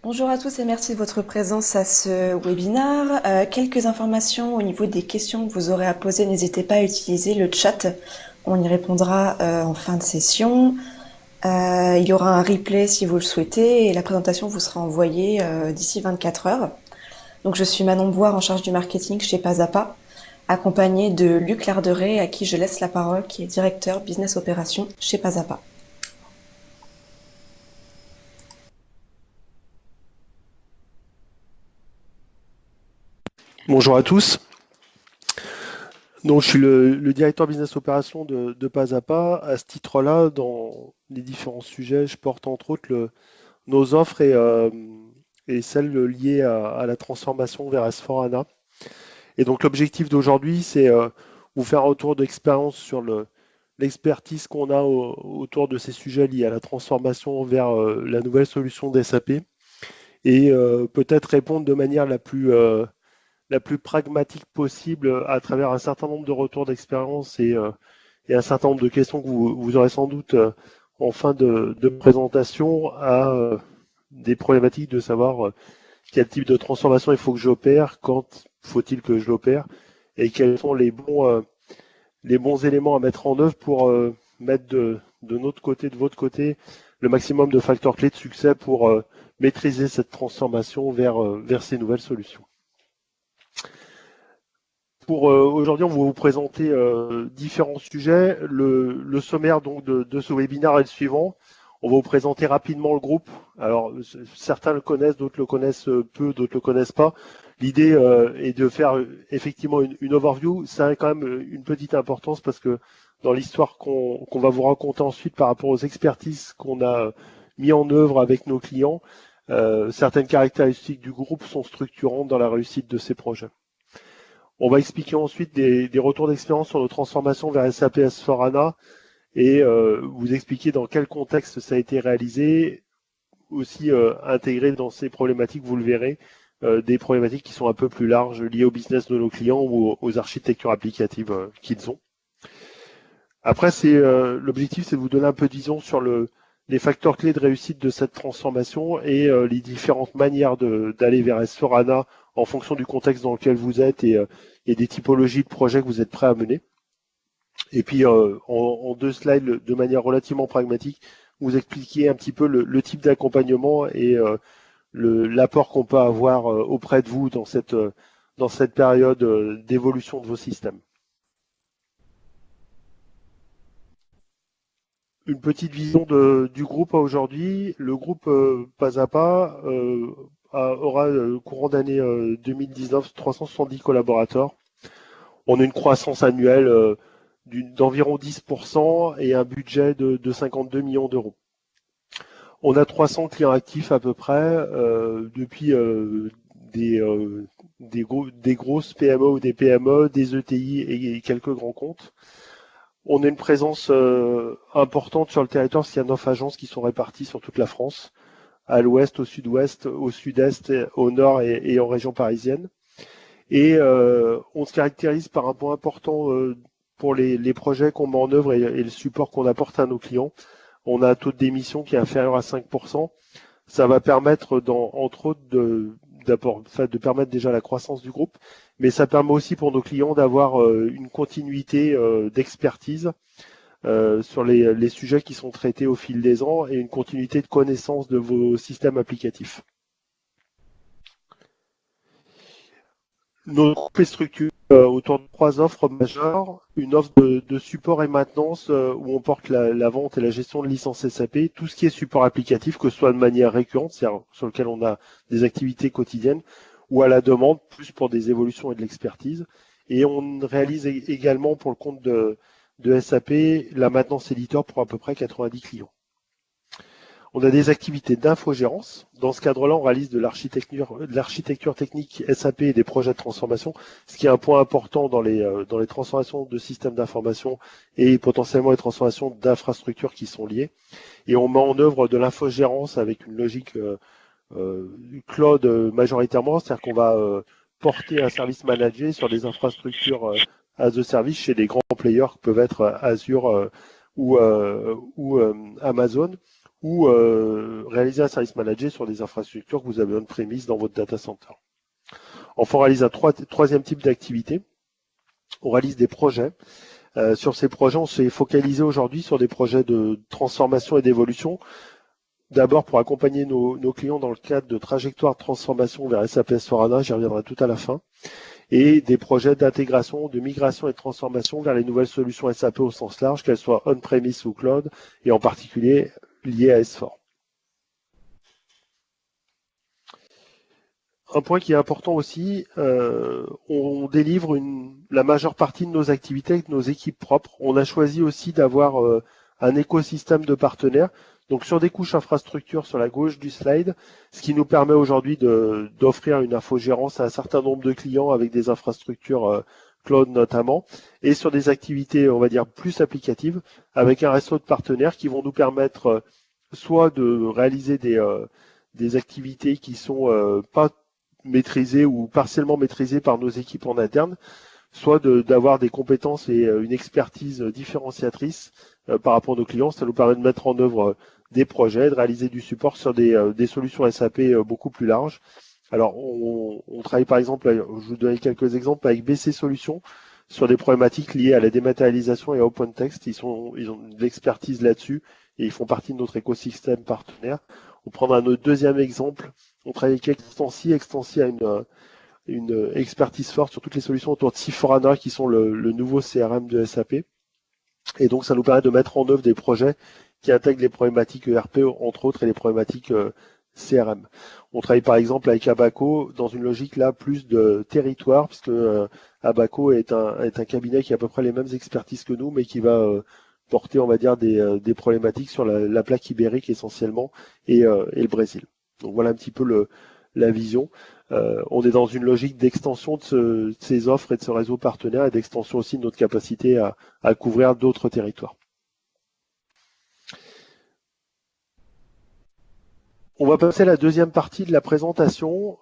Bonjour à tous et merci de votre présence à ce webinaire. Quelques informations au niveau des questions que vous aurez à poser. N'hésitez pas à utiliser le chat. On y répondra en fin de session. Il y aura un replay si vous le souhaitez et la présentation vous sera envoyée d'ici 24 heures. Donc je suis Manon Boire en charge du marketing chez Pasapa, accompagnée de Luc Larderet à qui je laisse la parole, qui est directeur business opération chez Pasapa. Bonjour à tous. Donc, je suis le directeur business opération de Pasapa. À ce titre-là, dans les différents sujets, je porte entre autres nos offres et celles liées à la transformation vers S4HANA. Et donc, l'objectif d'aujourd'hui, c'est vous faire un retour d'expérience sur l'expertise qu'on a autour de ces sujets liés à la transformation vers la nouvelle solution d'SAP et peut-être répondre de manière la plus pragmatique possible à travers un certain nombre de retours d'expérience et un certain nombre de questions que vous aurez sans doute en fin de présentation à des problématiques de savoir quel type de transformation il faut que j'opère, quand faut-il que je l'opère et quels sont les bons éléments à mettre en œuvre pour mettre de notre côté, de votre côté, le maximum de facteurs clés de succès pour maîtriser cette transformation vers ces nouvelles solutions. Pour aujourd'hui, on va vous présenter différents sujets. Le sommaire donc de ce webinaire est le suivant. On va vous présenter rapidement le groupe. Alors, certains le connaissent, d'autres le connaissent peu, d'autres le connaissent pas. L'idée est de faire effectivement une overview. Ça a quand même une petite importance parce que dans l'histoire qu'on va vous raconter ensuite par rapport aux expertises qu'on a mis en œuvre avec nos clients, certaines caractéristiques du groupe sont structurantes dans la réussite de ces projets. On va expliquer ensuite des retours d'expérience sur nos transformations vers SAP S4HANA et vous expliquer dans quel contexte ça a été réalisé, aussi intégrer dans ces problématiques, vous le verrez, des problématiques qui sont un peu plus larges liées au business de nos clients ou aux architectures applicatives qu'ils ont. Après, l'objectif, c'est de vous donner un peu de vision sur les facteurs clés de réussite de cette transformation et les différentes manières d'aller vers S4HANA en fonction du contexte dans lequel vous êtes et des typologies de projets que vous êtes prêts à mener. Et puis, en deux slides, de manière relativement pragmatique, vous expliquer un petit peu le type d'accompagnement et l'apport qu'on peut avoir auprès de vous dans cette période d'évolution de vos systèmes. Une petite vision du groupe aujourd'hui. Le groupe Pasapa aura courant d'année 2019 370 collaborateurs. On a une croissance annuelle d'environ 10% et un budget de 52 millions d'euros. On a 300 clients actifs à peu près depuis des grosses PME ou des PME, des ETI et quelques grands comptes. On a une présence importante sur le territoire, parce qu'il y a 9 agences qui sont réparties sur toute la France, à l'ouest, au sud-ouest, au sud-est, au nord et en région parisienne. Et on se caractérise par un point important pour les projets qu'on met en œuvre et le support qu'on apporte à nos clients. On a un taux de démission qui est inférieur à 5%. Ça va permettre, entre autres, de permettre déjà la croissance du groupe, mais ça permet aussi pour nos clients d'avoir une continuité d'expertise sur les sujets qui sont traités au fil des ans et une continuité de connaissance de vos systèmes applicatifs. Notre groupe est structuré autour de 3 offres majeures. Une offre de support et maintenance où on porte la vente et la gestion de licences SAP, tout ce qui est support applicatif, que ce soit de manière récurrente, c'est-à-dire sur lequel on a des activités quotidiennes, ou à la demande, plus pour des évolutions et de l'expertise. Et on réalise également pour le compte de SAP la maintenance éditeur pour à peu près 90 clients. On a des activités d'infogérance. Dans ce cadre-là, on réalise de l'architecture technique SAP et des projets de transformation, ce qui est un point important dans les transformations de systèmes d'information et potentiellement les transformations d'infrastructures qui sont liées. Et on met en œuvre de l'infogérance avec une logique cloud majoritairement, c'est-à-dire qu'on va porter un service managé sur des infrastructures as a service chez des grands players qui peuvent être Azure ou Amazon. ou réaliser un service managé sur des infrastructures que vous avez on-premise dans votre data center. Enfin, on réalise un troisième type d'activité. On réalise des projets. Sur ces projets, on s'est focalisé aujourd'hui sur des projets de transformation et d'évolution. D'abord pour accompagner nos clients dans le cadre de trajectoires de transformation vers SAP S/4HANA, j'y reviendrai tout à la fin, et des projets d'intégration, de migration et de transformation vers les nouvelles solutions SAP au sens large, qu'elles soient on-premise ou cloud, et en particulier liées à S4. Un point qui est important aussi, on délivre la majeure partie de nos activités avec nos équipes propres. On a choisi aussi d'avoir un écosystème de partenaires. Donc sur des couches infrastructures sur la gauche du slide, ce qui nous permet aujourd'hui d'offrir une infogérance à un certain nombre de clients avec des infrastructures cloud notamment, et sur des activités, on va dire, plus applicatives, avec un réseau de partenaires qui vont nous permettre soit de réaliser des activités qui sont pas maîtrisées ou partiellement maîtrisées par nos équipes en interne, soit d'avoir des compétences et une expertise différenciatrice par rapport à nos clients. Ça nous permet de mettre en œuvre des projets, de réaliser du support sur des solutions SAP beaucoup plus larges. Alors, on travaille par exemple, je vais vous donner quelques exemples, avec BC Solutions sur des problématiques liées à la dématérialisation et à OpenText. Ils ont de l'expertise là-dessus et ils font partie de notre écosystème partenaire. On prendra notre deuxième exemple. On travaille avec Extensi. Extensi a une expertise forte sur toutes les solutions autour de S/4HANA qui sont le nouveau CRM de SAP. Et donc, ça nous permet de mettre en œuvre des projets qui intègrent les problématiques ERP, entre autres, et les problématiques CRM. On travaille par exemple avec Abaco dans une logique là plus de territoire, puisque Abaco est un cabinet qui a à peu près les mêmes expertises que nous, mais qui va porter, on va dire, des problématiques sur la plaque ibérique essentiellement et le Brésil. Donc voilà un petit peu la vision. On est dans une logique d'extension de ces offres et de ce réseau partenaire et d'extension aussi de notre capacité à couvrir d'autres territoires. On va passer à la deuxième partie de la présentation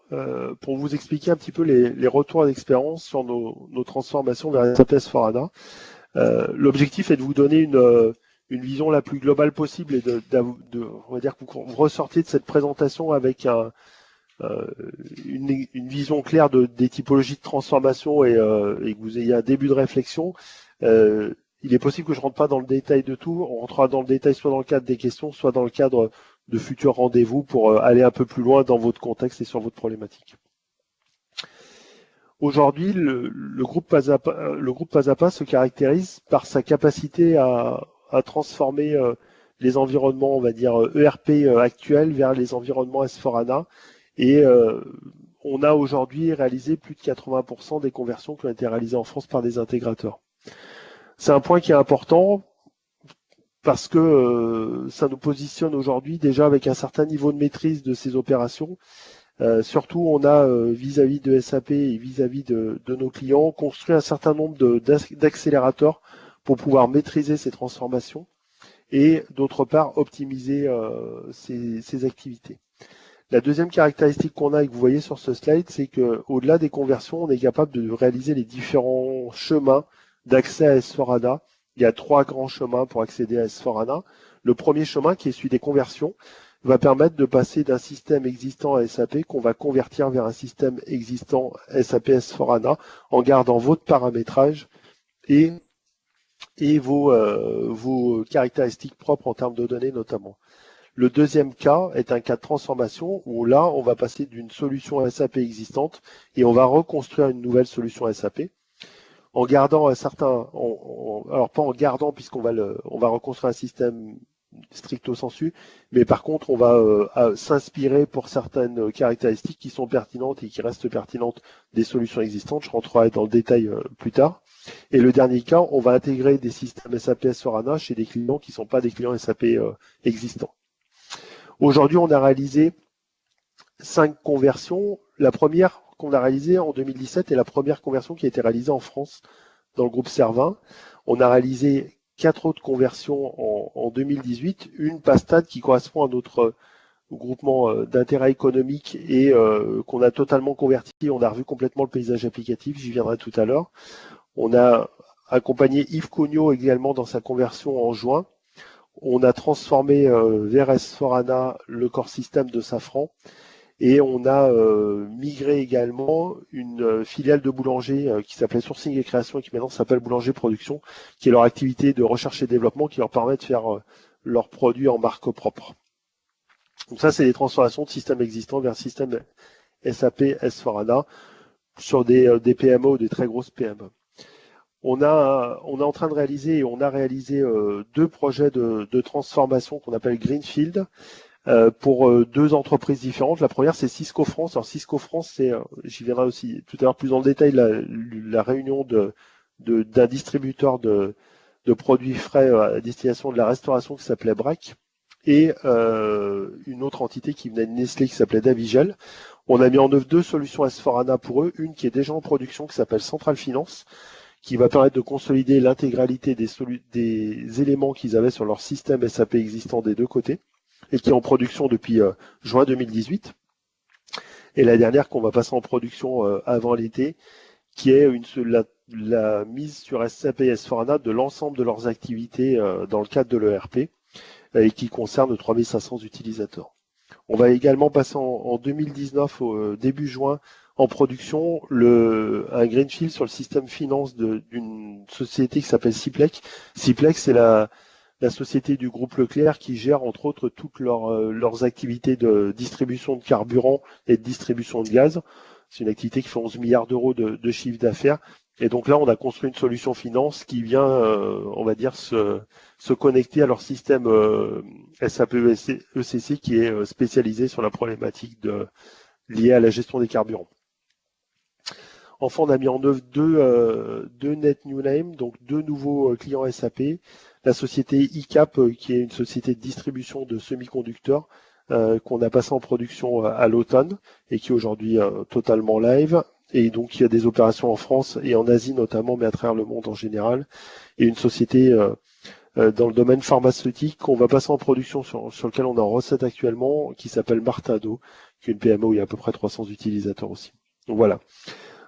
pour vous expliquer un petit peu les retours d'expérience sur nos transformations vers SAP S/4HANA. L'objectif est de vous donner une vision la plus globale possible et on va dire que vous ressortiez de cette présentation avec une vision claire des typologies de transformation et que vous ayez un début de réflexion. Il est possible que je ne rentre pas dans le détail de tout. On rentrera dans le détail soit dans le cadre des questions, soit dans le cadre de futurs rendez-vous pour aller un peu plus loin dans votre contexte et sur votre problématique. Aujourd'hui, le groupe Pas à Pas se caractérise par sa capacité à transformer les environnements, on va dire, ERP actuels vers les environnements S/4HANA. Et on a aujourd'hui réalisé plus de 80% des conversions qui ont été réalisées en France par des intégrateurs. C'est un point qui est important parce que ça nous positionne aujourd'hui déjà avec un certain niveau de maîtrise de ces opérations. Surtout, on a vis-à-vis de SAP et vis-à-vis de nos clients construit un certain nombre d'accélérateurs pour pouvoir maîtriser ces transformations et d'autre part optimiser ces activités. La deuxième caractéristique qu'on a et que vous voyez sur ce slide, c'est qu'au-delà des conversions, on est capable de réaliser les différents chemins d'accès à S/4HANA. Il y a 3 grands chemins pour accéder à S/4HANA. Le premier chemin, qui est celui des conversions, va permettre de passer d'un système existant à SAP qu'on va convertir vers un système existant SAP S/4HANA en gardant votre paramétrage et vos caractéristiques propres en termes de données notamment. Le deuxième cas est un cas de transformation où là, on va passer d'une solution SAP existante et on va reconstruire une nouvelle solution SAP en gardant un certain, alors pas en gardant puisqu'on va reconstruire un système stricto sensu, mais par contre, on va s'inspirer pour certaines caractéristiques qui sont pertinentes et qui restent pertinentes des solutions existantes. Je rentrerai dans le détail plus tard. Et le dernier cas, on va intégrer des systèmes SAP S/4HANA chez des clients qui ne sont pas des clients SAP existants. Aujourd'hui, on a réalisé 5 conversions. La première qu'on a réalisée en 2017 est la première conversion qui a été réalisée en France dans le groupe Servin. On a réalisé 4 autres conversions en 2018, une PASTAD qui correspond à notre groupement d'intérêt économique et qu'on a totalement converti. On a revu complètement le paysage applicatif, j'y viendrai tout à l'heure. On a accompagné Yves Cognot également dans sa conversion en juin. On a transformé vers S4HANA le core système de Safran et on a migré également une filiale de Boulanger qui s'appelait Sourcing et Création et qui maintenant s'appelle Boulanger Production, qui est leur activité de recherche et développement qui leur permet de faire leurs produits en marque propre. Donc ça, c'est des transformations de systèmes existants vers système SAP S4HANA sur des PME ou des très grosses PME. On est en train de réaliser et on a réalisé deux projets de transformation qu'on appelle Greenfield pour deux entreprises différentes. La première, c'est Cisco France. Alors Cisco France, c'est, j'y viendrai aussi tout à l'heure plus dans le détail, la réunion d'un distributeur de produits frais à destination de la restauration qui s'appelait Brac et une autre entité qui venait de Nestlé qui s'appelait Davigel. On a mis en œuvre deux solutions S4HANA pour eux, une qui est déjà en production qui s'appelle Central Finance, qui va permettre de consolider l'intégralité des éléments qu'ils avaient sur leur système SAP existant des deux côtés et qui est en production depuis juin 2018. Et la dernière qu'on va passer en production avant l'été, qui est la mise sur SAP S4HANA de l'ensemble de leurs activités dans le cadre de l'ERP et qui concerne 3500 utilisateurs. On va également passer en 2019, au début juin, en production un greenfield sur le système finance d'une société qui s'appelle Ciplex. Ciplex, c'est la société du groupe Leclerc qui gère entre autres toutes leurs activités de distribution de carburant et de distribution de gaz. C'est une activité qui fait 11 milliards d'euros de chiffre d'affaires. Et donc là, on a construit une solution finance qui vient, on va dire, se connecter à leur système SAP ECC qui est spécialisé sur la problématique liée à la gestion des carburants. Enfin, on a mis en œuvre deux net new name, donc deux nouveaux clients SAP. La société ICAP, qui est une société de distribution de semi-conducteurs, qu'on a passé en production à l'automne et qui est aujourd'hui totalement live. Et donc, il y a des opérations en France et en Asie notamment, mais à travers le monde en général. Et une société dans le domaine pharmaceutique qu'on va passer en production sur lequel on est en recette actuellement, qui s'appelle Martado, qui est une PME où il y a à peu près 300 utilisateurs aussi. Donc voilà.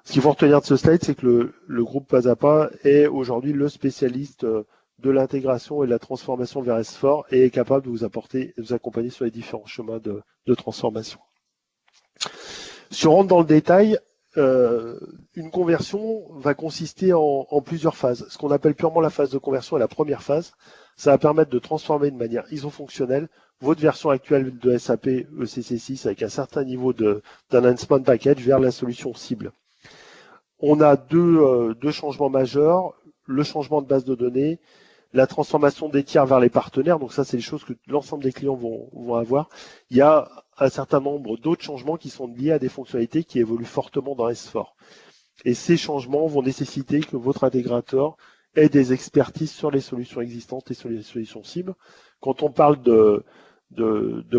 Ce qu'il faut retenir de ce slide, c'est que le groupe Pas est aujourd'hui le spécialiste de l'intégration et de la transformation vers S4 et est capable de vous accompagner sur les différents chemins de transformation. Si on rentre dans le détail, une conversion va consister en plusieurs phases. Ce qu'on appelle purement la phase de conversion est la première phase. Ça va permettre de transformer de manière iso-fonctionnelle votre version actuelle de SAP ECC6 avec un certain niveau d'enhancement package vers la solution cible. On a deux changements majeurs, le changement de base de données, la transformation des tiers vers les partenaires. Donc ça, c'est les choses que l'ensemble des clients vont avoir. Il y a un certain nombre d'autres changements qui sont liés à des fonctionnalités qui évoluent fortement dans S4. Et ces changements vont nécessiter que votre intégrateur ait des expertises sur les solutions existantes et sur les solutions cibles. Quand on parle de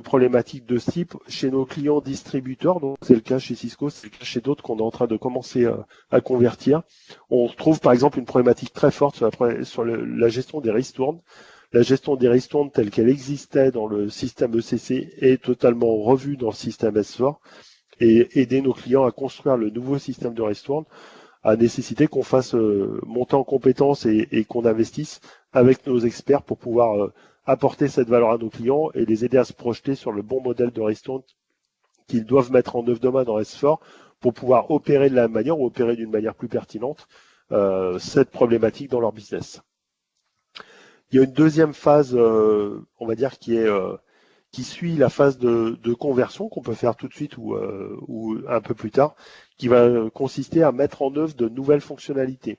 problématiques de ce type chez nos clients distributeurs, donc c'est le cas chez Cisco, c'est le cas chez d'autres qu'on est en train de commencer à convertir. On trouve par exemple une problématique très forte sur la gestion des ristournes. La gestion des ristournes telle qu'elle existait dans le système ECC est totalement revue dans le système S4 et aider nos clients à construire le nouveau système de ristourne a nécessité qu'on fasse monter en compétences et qu'on investisse avec nos experts pour pouvoir apporter cette valeur à nos clients et les aider à se projeter sur le bon modèle de ristourne qu'ils doivent mettre en œuvre demain dans S4 pour pouvoir opérer de la même manière ou opérer d'une manière plus pertinente cette problématique dans leur business. Il y a une deuxième phase, on va dire, qui suit la phase de conversion qu'on peut faire tout de suite ou un peu plus tard, qui va consister à mettre en œuvre de nouvelles fonctionnalités.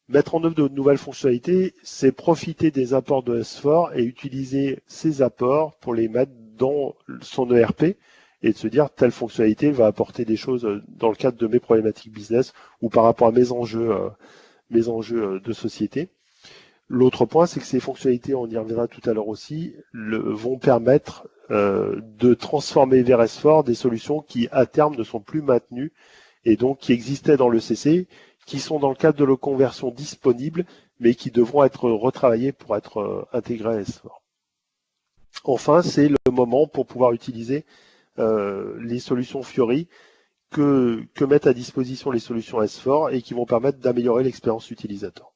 Mettre en œuvre de nouvelles fonctionnalités, c'est profiter des apports de S4 et utiliser ces apports pour les mettre dans son ERP et de se dire telle fonctionnalité va apporter des choses dans le cadre de mes problématiques business ou par rapport à mes enjeux de société. L'autre point, c'est que ces fonctionnalités, on y reviendra tout à l'heure aussi, vont permettre de transformer vers S4 des solutions qui, à terme, ne sont plus maintenues et donc qui existaient dans le CC, qui sont dans le cadre de la conversion disponible, mais qui devront être retravaillées pour être intégrées à S4. Enfin, c'est le moment pour pouvoir utiliser les solutions Fiori que mettent à disposition les solutions S4 et qui vont permettre d'améliorer l'expérience utilisateur.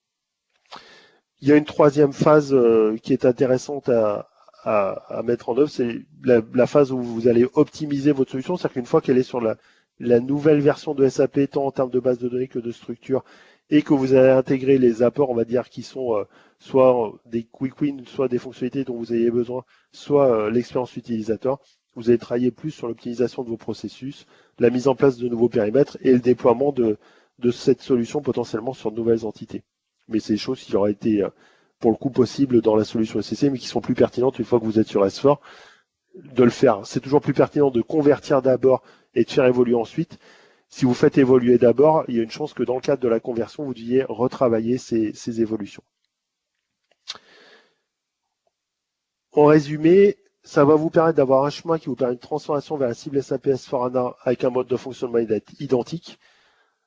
Il y a une troisième phase qui est intéressante à mettre en œuvre, c'est la phase où vous allez optimiser votre solution, c'est-à-dire qu'une fois qu'elle est sur la nouvelle version de SAP, tant en termes de base de données que de structure, et que vous allez intégrer les apports, on va dire, qui sont soit des quick wins, soit des fonctionnalités dont vous ayez besoin, soit l'expérience utilisateur, vous allez travailler plus sur l'optimisation de vos processus, la mise en place de nouveaux périmètres et le déploiement de cette solution potentiellement sur de nouvelles entités. Mais c'est des choses qui auraient été pour le coup possibles dans la solution SCC, mais qui sont plus pertinentes une fois que vous êtes sur S4, de le faire. C'est toujours plus pertinent de convertir d'abord et de faire évoluer ensuite. Si vous faites évoluer d'abord, il y a une chance que dans le cadre de la conversion, vous deviez retravailler ces évolutions. En résumé, ça va vous permettre d'avoir un chemin qui vous permet une transformation vers la cible SAP S/4HANA avec un mode de fonctionnement identique.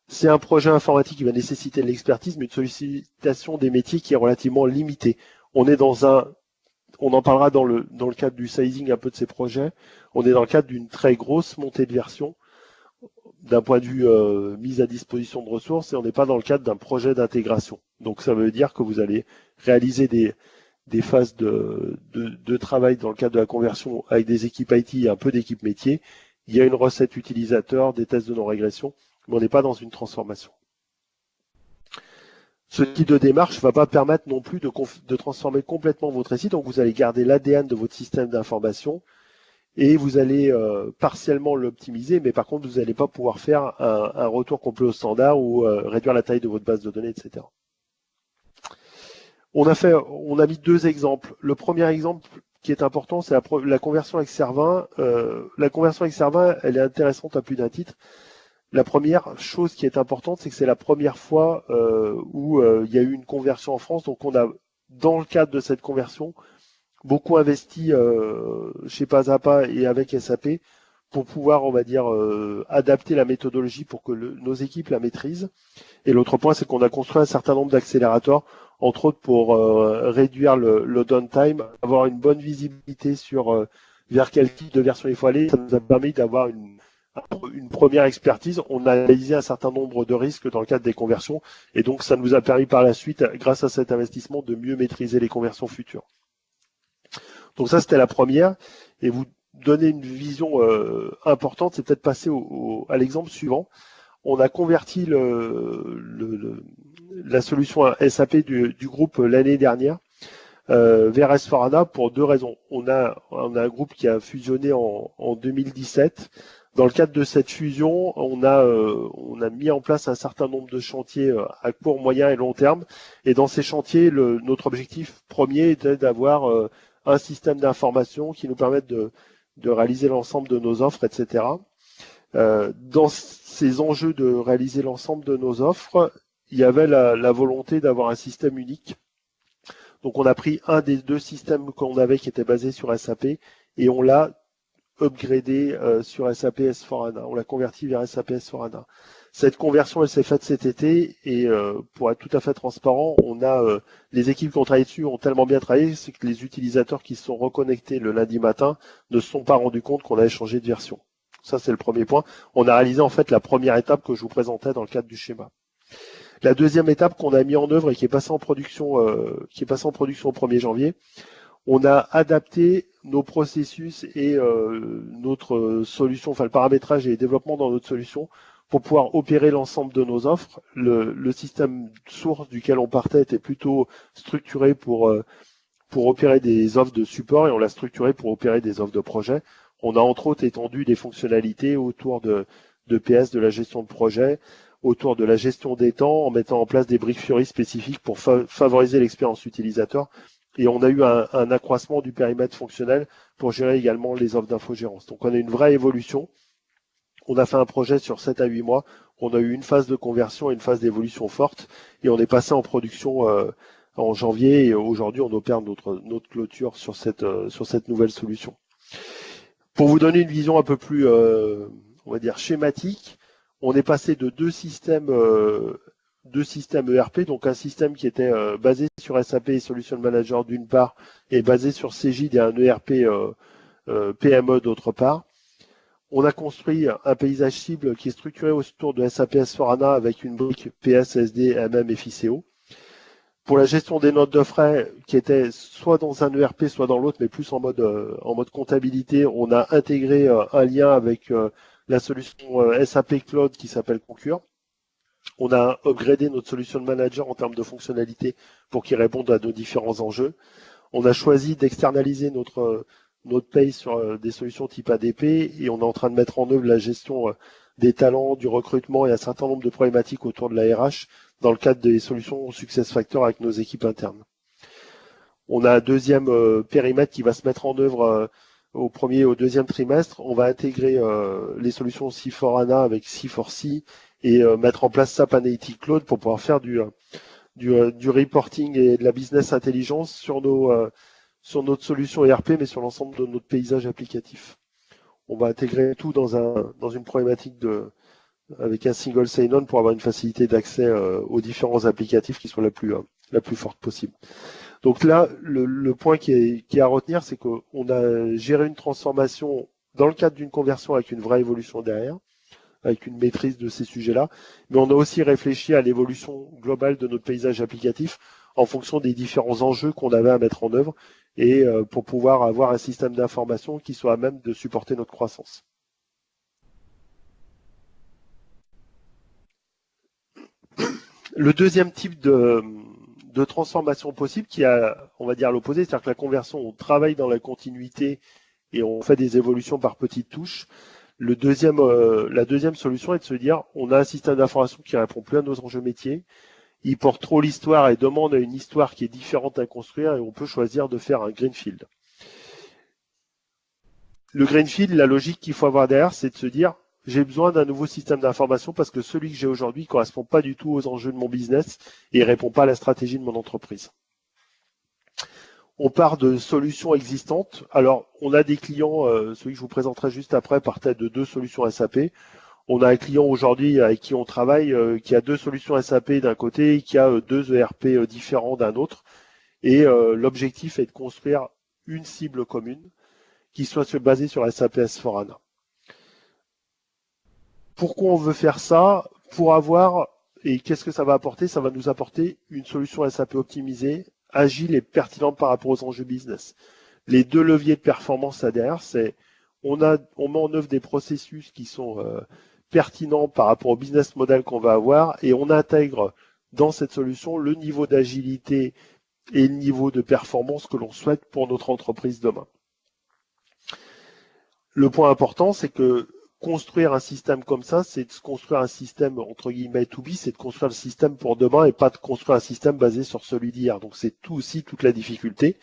C'est un projet informatique qui va nécessiter de l'expertise, mais une sollicitation des métiers qui est relativement limitée. On en parlera dans le cadre du sizing un peu de ces projets. On est dans le cadre d'une très grosse montée de version d'un point de vue mise à disposition de ressources et on n'est pas dans le cadre d'un projet d'intégration. Donc ça veut dire que vous allez réaliser des phases de travail dans le cadre de la conversion avec des équipes IT et un peu d'équipes métiers. Il y a une recette utilisateur, des tests de non-régression, mais on n'est pas dans une transformation. Ce type de démarche ne va pas permettre non plus de transformer complètement votre SI, donc vous allez garder l'ADN de votre système d'information et vous allez partiellement l'optimiser, mais par contre, vous n'allez pas pouvoir faire un retour complet au standard ou réduire la taille de votre base de données, etc. On a mis deux exemples. Le premier exemple qui est important, c'est la conversion avec Servin. La conversion avec Servin, elle est intéressante à plus d'un titre. La première chose qui est importante, c'est que c'est la première fois où il y a eu une conversion en France. Donc on a, dans le cadre de cette conversion, beaucoup investi chez Pas à Pas et avec SAP pour pouvoir, on va dire, adapter la méthodologie pour que nos équipes la maîtrisent. Et l'autre point, c'est qu'on a construit un certain nombre d'accélérateurs, entre autres pour réduire le downtime, avoir une bonne visibilité sur vers quel type de version il faut aller. Ça nous a permis d'avoir une première expertise. On a analysé un certain nombre de risques dans le cadre des conversions et donc ça nous a permis par la suite, grâce à cet investissement, de mieux maîtriser les conversions futures. Donc ça, c'était la première. Et vous donner une vision importante, c'est peut-être passer à l'exemple suivant. On a converti la solution SAP du groupe l'année dernière vers S/4HANA pour deux raisons. On a un groupe qui a fusionné en 2017. Dans le cadre de cette fusion, on a mis en place un certain nombre de chantiers à court, moyen et long terme. Et dans ces chantiers, notre objectif premier était d'avoir un système d'information qui nous permette de réaliser l'ensemble de nos offres, etc. Dans ces enjeux de réaliser l'ensemble de nos offres, il y avait la volonté d'avoir un système unique. Donc on a pris un des deux systèmes qu'on avait qui était basé sur SAP et on l'a upgradé sur SAP S/4HANA. On l'a converti vers SAP S/4HANA. Cette conversion, elle s'est faite cet été et pour être tout à fait transparent, les équipes qui ont travaillé dessus ont tellement bien travaillé, c'est que les utilisateurs qui se sont reconnectés le lundi matin ne se sont pas rendus compte qu'on avait changé de version. Ça, c'est le premier point. On a réalisé en fait la première étape que je vous présentais dans le cadre du schéma. La deuxième étape qu'on a mis en œuvre et qui est passée en production, au 1er janvier, on a adapté nos processus et notre solution, enfin le paramétrage et le développement dans notre solution pour pouvoir opérer l'ensemble de nos offres. Le système source duquel on partait était plutôt structuré pour opérer des offres de support et on l'a structuré pour opérer des offres de projet. On a entre autres étendu des fonctionnalités autour de PS, de la gestion de projet, autour de la gestion des temps, en mettant en place des briques Fiori spécifiques pour favoriser l'expérience utilisateur. Et on a eu un accroissement du périmètre fonctionnel pour gérer également les offres d'infogérance. Donc on a une vraie évolution. On a fait un projet sur 7 à 8 mois. On a eu une phase de conversion et une phase d'évolution forte. Et on est passé en production en janvier. Et aujourd'hui, on opère notre clôture sur cette nouvelle solution. Pour vous donner une vision un peu plus, on va dire, schématique, on est passé de deux systèmes ERP, donc un système qui était basé sur SAP et Solution Manager d'une part, et basé sur Cegid et un ERP PME d'autre part. On a construit un paysage cible qui est structuré autour de SAP S/4HANA avec une brique PS, SD, MM et FICO. Pour la gestion des notes de frais, qui était soit dans un ERP, soit dans l'autre, mais plus en mode comptabilité, on a intégré un lien avec la solution SAP Cloud qui s'appelle Concur. On a upgradé notre solution de manager en termes de fonctionnalité pour qu'il réponde à nos différents enjeux. On a choisi d'externaliser notre paye sur des solutions type ADP et on est en train de mettre en œuvre la gestion des talents, du recrutement et un certain nombre de problématiques autour de la RH dans le cadre des solutions SuccessFactors avec nos équipes internes. On a un deuxième périmètre qui va se mettre en œuvre au premier et au deuxième trimestre. On va intégrer les solutions C4HANA avec C4C et mettre en place SAP Analytics Cloud pour pouvoir faire du reporting et de la business intelligence sur notre solution ERP, mais sur l'ensemble de notre paysage applicatif. On va intégrer tout dans une problématique avec un single sign-on pour avoir une facilité d'accès aux différents applicatifs qui soit la plus forte possible. Donc là, le point qui est à retenir, c'est qu'on a géré une transformation dans le cadre d'une conversion avec une vraie évolution derrière, avec une maîtrise de ces sujets-là, mais on a aussi réfléchi à l'évolution globale de notre paysage applicatif en fonction des différents enjeux qu'on avait à mettre en œuvre et pour pouvoir avoir un système d'information qui soit à même de supporter notre croissance. Le deuxième type de transformation possible qui a, on va dire, l'opposé, c'est-à-dire que la conversion, on travaille dans la continuité et on fait des évolutions par petites touches. La deuxième solution est de se dire, on a un système d'information qui répond plus à nos enjeux métiers, il porte trop l'histoire et demande une histoire qui est différente à construire et on peut choisir de faire un greenfield. Le greenfield, la logique qu'il faut avoir derrière, c'est de se dire, j'ai besoin d'un nouveau système d'information parce que celui que j'ai aujourd'hui ne correspond pas du tout aux enjeux de mon business et ne répond pas à la stratégie de mon entreprise. On part de solutions existantes. Alors, on a des clients, celui que je vous présenterai juste après, partait de 2 solutions SAP. On a un client aujourd'hui avec qui on travaille qui a 2 solutions SAP d'un côté et qui a 2 ERP différents d'un autre. Et l'objectif est de construire une cible commune qui soit basée sur SAP S/4HANA. Pourquoi on veut faire ça? Pour avoir, et qu'est-ce que ça va apporter? Ça va nous apporter une solution SAP optimisée, agile et pertinente par rapport aux enjeux business. Les 2 leviers de performance là derrière, c'est on met en œuvre des processus qui sont pertinents par rapport au business model qu'on va avoir et on intègre dans cette solution le niveau d'agilité et le niveau de performance que l'on souhaite pour notre entreprise demain. Le point important, c'est que construire un système comme ça, c'est de construire un système entre guillemets to be, c'est de construire le système pour demain et pas de construire un système basé sur celui d'hier. Donc c'est toute la difficulté.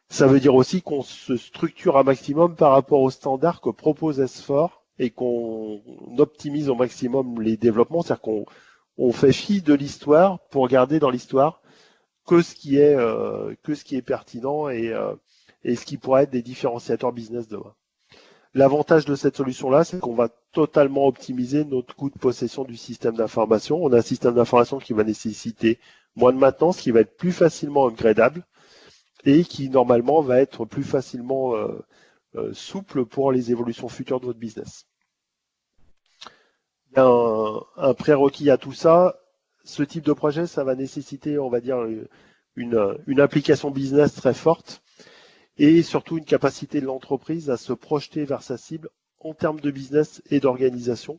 Ça veut dire aussi qu'on se structure un maximum par rapport aux standards que propose S4 et qu'on optimise au maximum les développements, c'est-à-dire qu'on fait fi de l'histoire pour garder dans l'histoire que ce qui est pertinent et ce qui pourrait être des différenciateurs business demain. L'avantage de cette solution-là, c'est qu'on va totalement optimiser notre coût de possession du système d'information. On a un système d'information qui va nécessiter moins de maintenance, qui va être plus facilement upgradable et qui, normalement, va être plus facilement souple pour les évolutions futures de votre business. Il y a un prérequis à tout ça. Ce type de projet, ça va nécessiter, on va dire, une application business très forte et surtout une capacité de l'entreprise à se projeter vers sa cible en termes de business et d'organisation,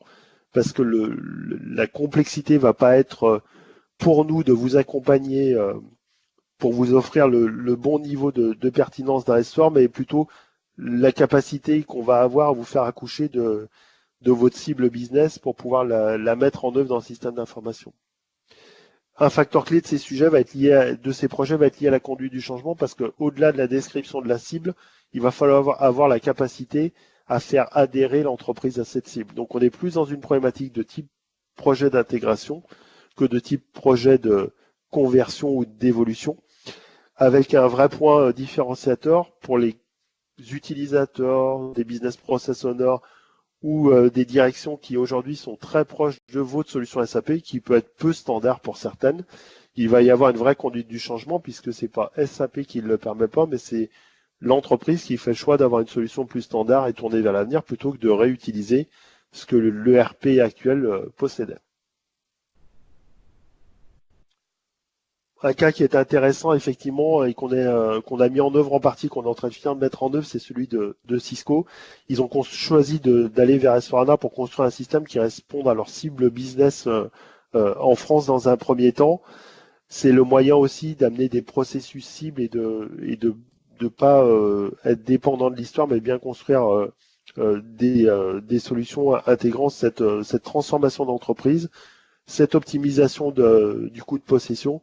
parce que la complexité va pas être pour nous de vous accompagner pour vous offrir le bon niveau de pertinence d'un S4, mais plutôt la capacité qu'on va avoir à vous faire accoucher de votre cible business pour pouvoir la mettre en œuvre dans le système d'information. Un facteur clé de ces projets va être lié à la conduite du changement parce que au-delà de la description de la cible, il va falloir avoir la capacité à faire adhérer l'entreprise à cette cible. Donc on est plus dans une problématique de type projet d'intégration que de type projet de conversion ou d'évolution, avec un vrai point différenciateur pour les utilisateurs, des business process owners ou des directions qui aujourd'hui sont très proches de votre solution SAP, qui peut être peu standard pour certaines. Il va y avoir une vraie conduite du changement puisque c'est pas SAP qui ne le permet pas, mais c'est l'entreprise qui fait le choix d'avoir une solution plus standard et tournée vers l'avenir plutôt que de réutiliser ce que l'ERP actuel possédait. un cas qui est intéressant effectivement et qu'on a mis en œuvre en partie, qu'on est en train de finir de mettre en œuvre, c'est celui de Cisco. Ils ont choisi d'aller vers S/4HANA pour construire un système qui réponde à leur cible business en France dans un premier temps. C'est le moyen aussi d'amener des processus cibles et de pas être dépendant de l'histoire, mais bien construire des solutions intégrant cette transformation d'entreprise, cette optimisation du coût de possession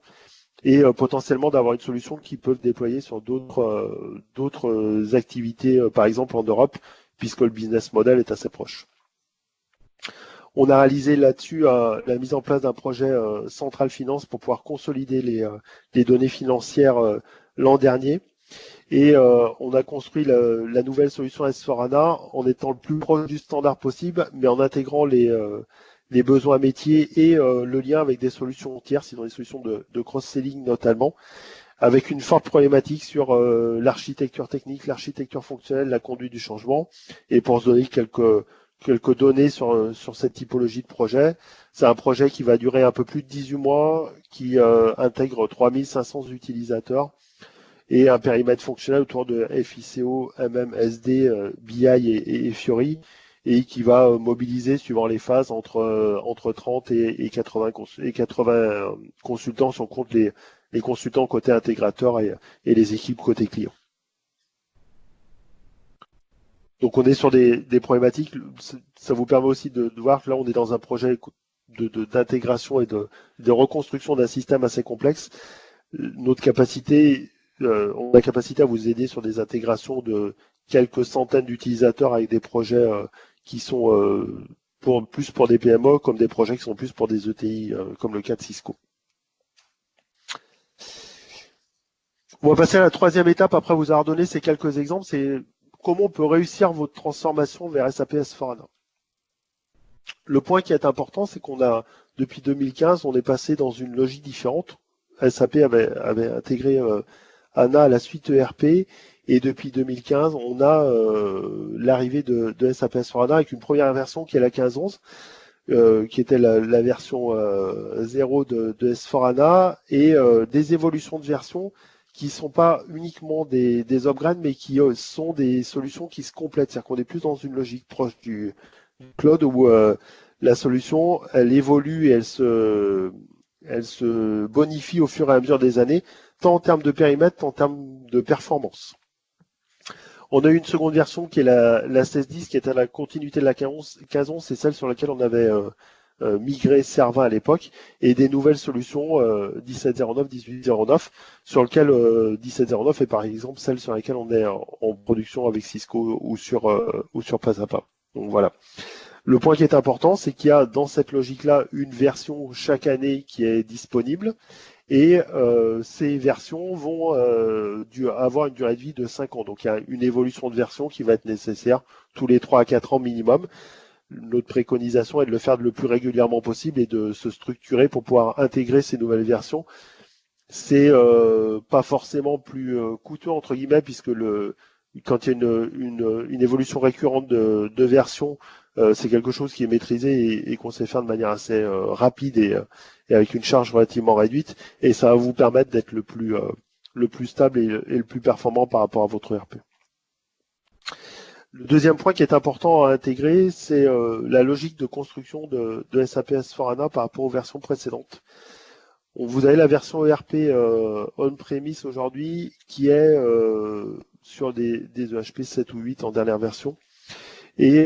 et potentiellement d'avoir une solution qui peut déployer sur d'autres activités, par exemple en Europe, puisque le business model est assez proche. On a réalisé là-dessus la mise en place d'un projet Central Finance pour pouvoir consolider les données financières l'an dernier. Et on a construit la nouvelle solution S/4HANA en étant le plus proche du standard possible, mais en intégrant les besoins métiers et le lien avec des solutions tierces, sinon des solutions de cross-selling notamment, avec une forte problématique sur l'architecture technique, l'architecture fonctionnelle, la conduite du changement. Et pour se donner quelques données sur cette typologie de projet, c'est un projet qui va durer un peu plus de 18 mois, qui intègre 3500 utilisateurs et un périmètre fonctionnel autour de FICO, MMSD, BI et Fiori, et qui va mobiliser suivant les phases entre 30 et 80 consultants, si on compte les consultants côté intégrateur et les équipes côté client. Donc on est sur des problématiques, ça vous permet aussi de voir que là on est dans un projet d'intégration et de reconstruction d'un système assez complexe. Notre capacité, on a la capacité à vous aider sur des intégrations de quelques centaines d'utilisateurs avec des projets qui sont plus pour des PME, comme des projets qui sont plus pour des ETI, comme le cas de Cisco. On va passer à la troisième étape, après vous avoir donné ces quelques exemples, c'est comment on peut réussir votre transformation vers SAP S/4HANA. Le point qui est important, c'est qu'on a, depuis 2015, on est passé dans une logique différente. SAP avait intégré HANA à la suite ERP, et depuis 2015, on a l'arrivée de SAP S/4HANA avec une première version qui est la 15.11, qui était la version 0 de S/4HANA, et des évolutions de version qui sont pas uniquement des upgrades, mais qui sont des solutions qui se complètent. C'est-à-dire qu'on est plus dans une logique proche du cloud où la solution, elle évolue et elle se bonifie au fur et à mesure des années, tant en termes de périmètre, tant en termes de performance. On a eu une seconde version qui est la 16.10, qui est à la continuité de la 15.11, c'est celle sur laquelle on avait migré Servin à l'époque, et des nouvelles solutions 17.09, 18.09, sur lequel 17.09 est par exemple celle sur laquelle on est en production avec Cisco ou sur pas à pas. Donc voilà. Le point qui est important, c'est qu'il y a dans cette logique-là une version chaque année qui est disponible, et ces versions vont avoir une durée de vie de 5 ans. Donc il y a une évolution de version qui va être nécessaire tous les 3 à 4 ans minimum. Notre préconisation est de le faire le plus régulièrement possible et de se structurer pour pouvoir intégrer ces nouvelles versions. C'est pas forcément plus coûteux entre guillemets, puisque quand il y a une évolution récurrente de version, c'est quelque chose qui est maîtrisé et qu'on sait faire de manière assez rapide et avec une charge relativement réduite, et ça va vous permettre d'être le plus stable et le plus performant par rapport à votre ERP. Le deuxième point qui est important à intégrer, c'est la logique de construction de SAP S/4HANA par rapport aux versions précédentes. Vous avez la version ERP on-premise aujourd'hui qui est sur des EHP 7 ou 8 en dernière version. Et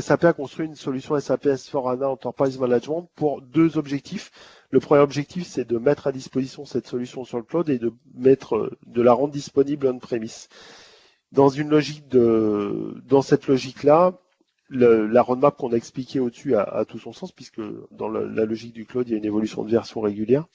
SAP a construit une solution SAP S/4HANA Enterprise Management pour deux objectifs. Le premier objectif, c'est de mettre à disposition cette solution sur le cloud et de la rendre disponible on-premise. Dans cette logique-là, la roadmap qu'on a expliquée au-dessus a tout son sens, puisque dans la logique du cloud, il y a une évolution de version régulière.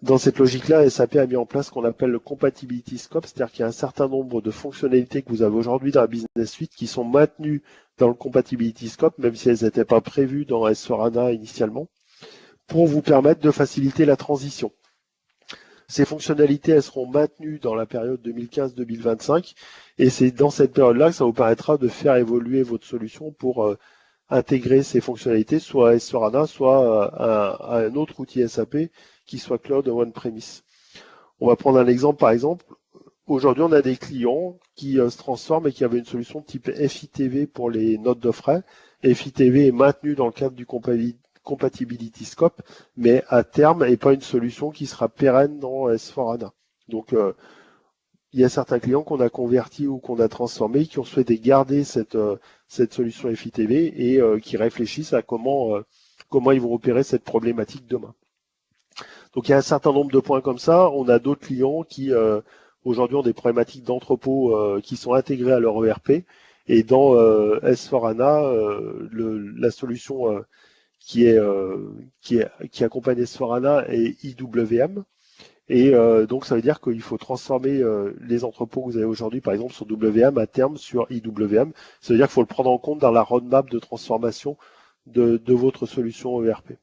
Dans cette logique-là, SAP a mis en place ce qu'on appelle le Compatibility Scope, c'est-à-dire qu'il y a un certain nombre de fonctionnalités que vous avez aujourd'hui dans la Business Suite qui sont maintenues dans le Compatibility Scope, même si elles n'étaient pas prévues dans S/4HANA initialement, pour vous permettre de faciliter la transition. Ces fonctionnalités, elles seront maintenues dans la période 2015-2025, et c'est dans cette période-là que ça vous permettra de faire évoluer votre solution pour intégrer ces fonctionnalités, soit à S/4HANA, soit à un autre outil SAP qu'il soit cloud ou on-premise. On va prendre un exemple, par exemple. Aujourd'hui, on a des clients qui se transforment et qui avaient une solution de type FITV pour les notes de frais. FITV est maintenu dans le cadre du Compatibility Scope, mais à terme, n'est pas une solution qui sera pérenne dans S4HANA. Donc, il y a certains clients qu'on a convertis ou qu'on a transformés qui ont souhaité garder cette solution FITV et qui réfléchissent à comment ils vont opérer cette problématique demain. Donc il y a un certain nombre de points comme ça. On a d'autres clients qui aujourd'hui ont des problématiques d'entrepôt qui sont intégrées à leur ERP. Et dans S4HANA, la solution qui accompagne S4HANA est IWM. Et donc ça veut dire qu'il faut transformer les entrepôts que vous avez aujourd'hui, par exemple, sur WM à terme sur IWM. Ça veut dire qu'il faut le prendre en compte dans la roadmap de transformation de votre solution ERP.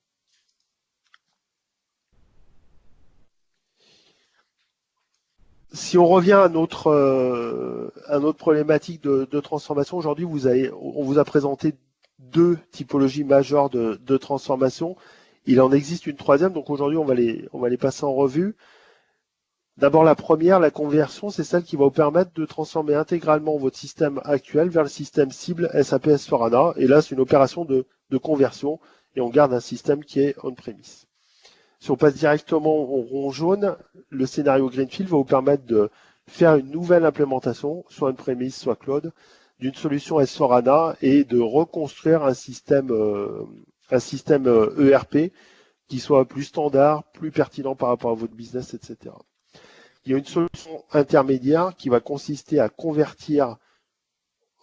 Si on revient à notre problématique de transformation, aujourd'hui, on vous a présenté deux typologies majeures de transformation. Il en existe une troisième, donc aujourd'hui, on va les passer en revue. D'abord, la première, la conversion, c'est celle qui va vous permettre de transformer intégralement votre système actuel vers le système cible SAP S/4HANA. Et là, c'est une opération de conversion et on garde un système qui est on-premise. Si on passe directement au rond jaune, le scénario Greenfield va vous permettre de faire une nouvelle implémentation, soit on-premise, soit cloud, d'une solution S/4HANA et de reconstruire un système ERP qui soit plus standard, plus pertinent par rapport à votre business, etc. Il y a une solution intermédiaire qui va consister à convertir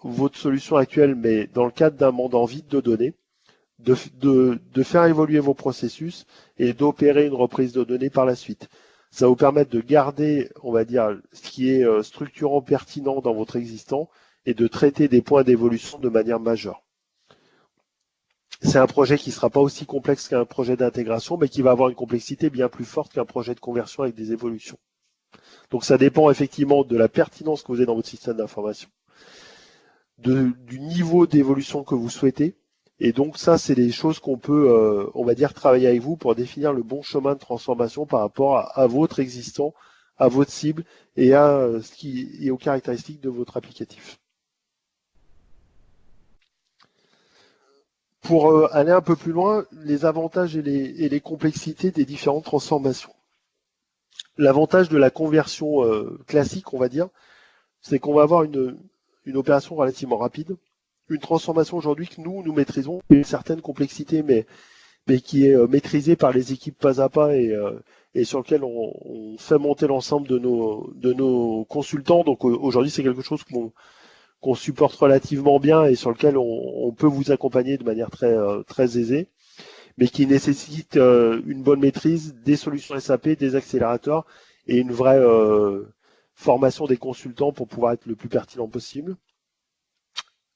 votre solution actuelle, mais dans le cadre d'un monde en vide de données, de faire évoluer vos processus et d'opérer une reprise de données par la suite. Ça va vous permettre de garder, on va dire, ce qui est structurant, pertinent dans votre existant et de traiter des points d'évolution de manière majeure. C'est un projet qui ne sera pas aussi complexe qu'un projet d'intégration, mais qui va avoir une complexité bien plus forte qu'un projet de conversion avec des évolutions. Donc ça dépend effectivement de la pertinence que vous avez dans votre système d'information, du niveau d'évolution que vous souhaitez. Et donc ça, c'est des choses qu'on peut, on va dire, travailler avec vous pour définir le bon chemin de transformation par rapport à votre existant, à votre cible et et aux caractéristiques de votre applicatif. Pour aller un peu plus loin, les avantages et les complexités des différentes transformations. L'avantage de la conversion classique, on va dire, c'est qu'on va avoir une opération relativement rapide. Une transformation aujourd'hui que nous maîtrisons, une certaine complexité, mais qui est maîtrisée par les équipes pas à pas et sur lequel on fait monter l'ensemble de nos consultants. Donc aujourd'hui, c'est quelque chose qu'on supporte relativement bien et sur lequel on peut vous accompagner de manière très aisée, mais qui nécessite une bonne maîtrise des solutions SAP, des accélérateurs et une vraie formation des consultants pour pouvoir être le plus pertinent possible.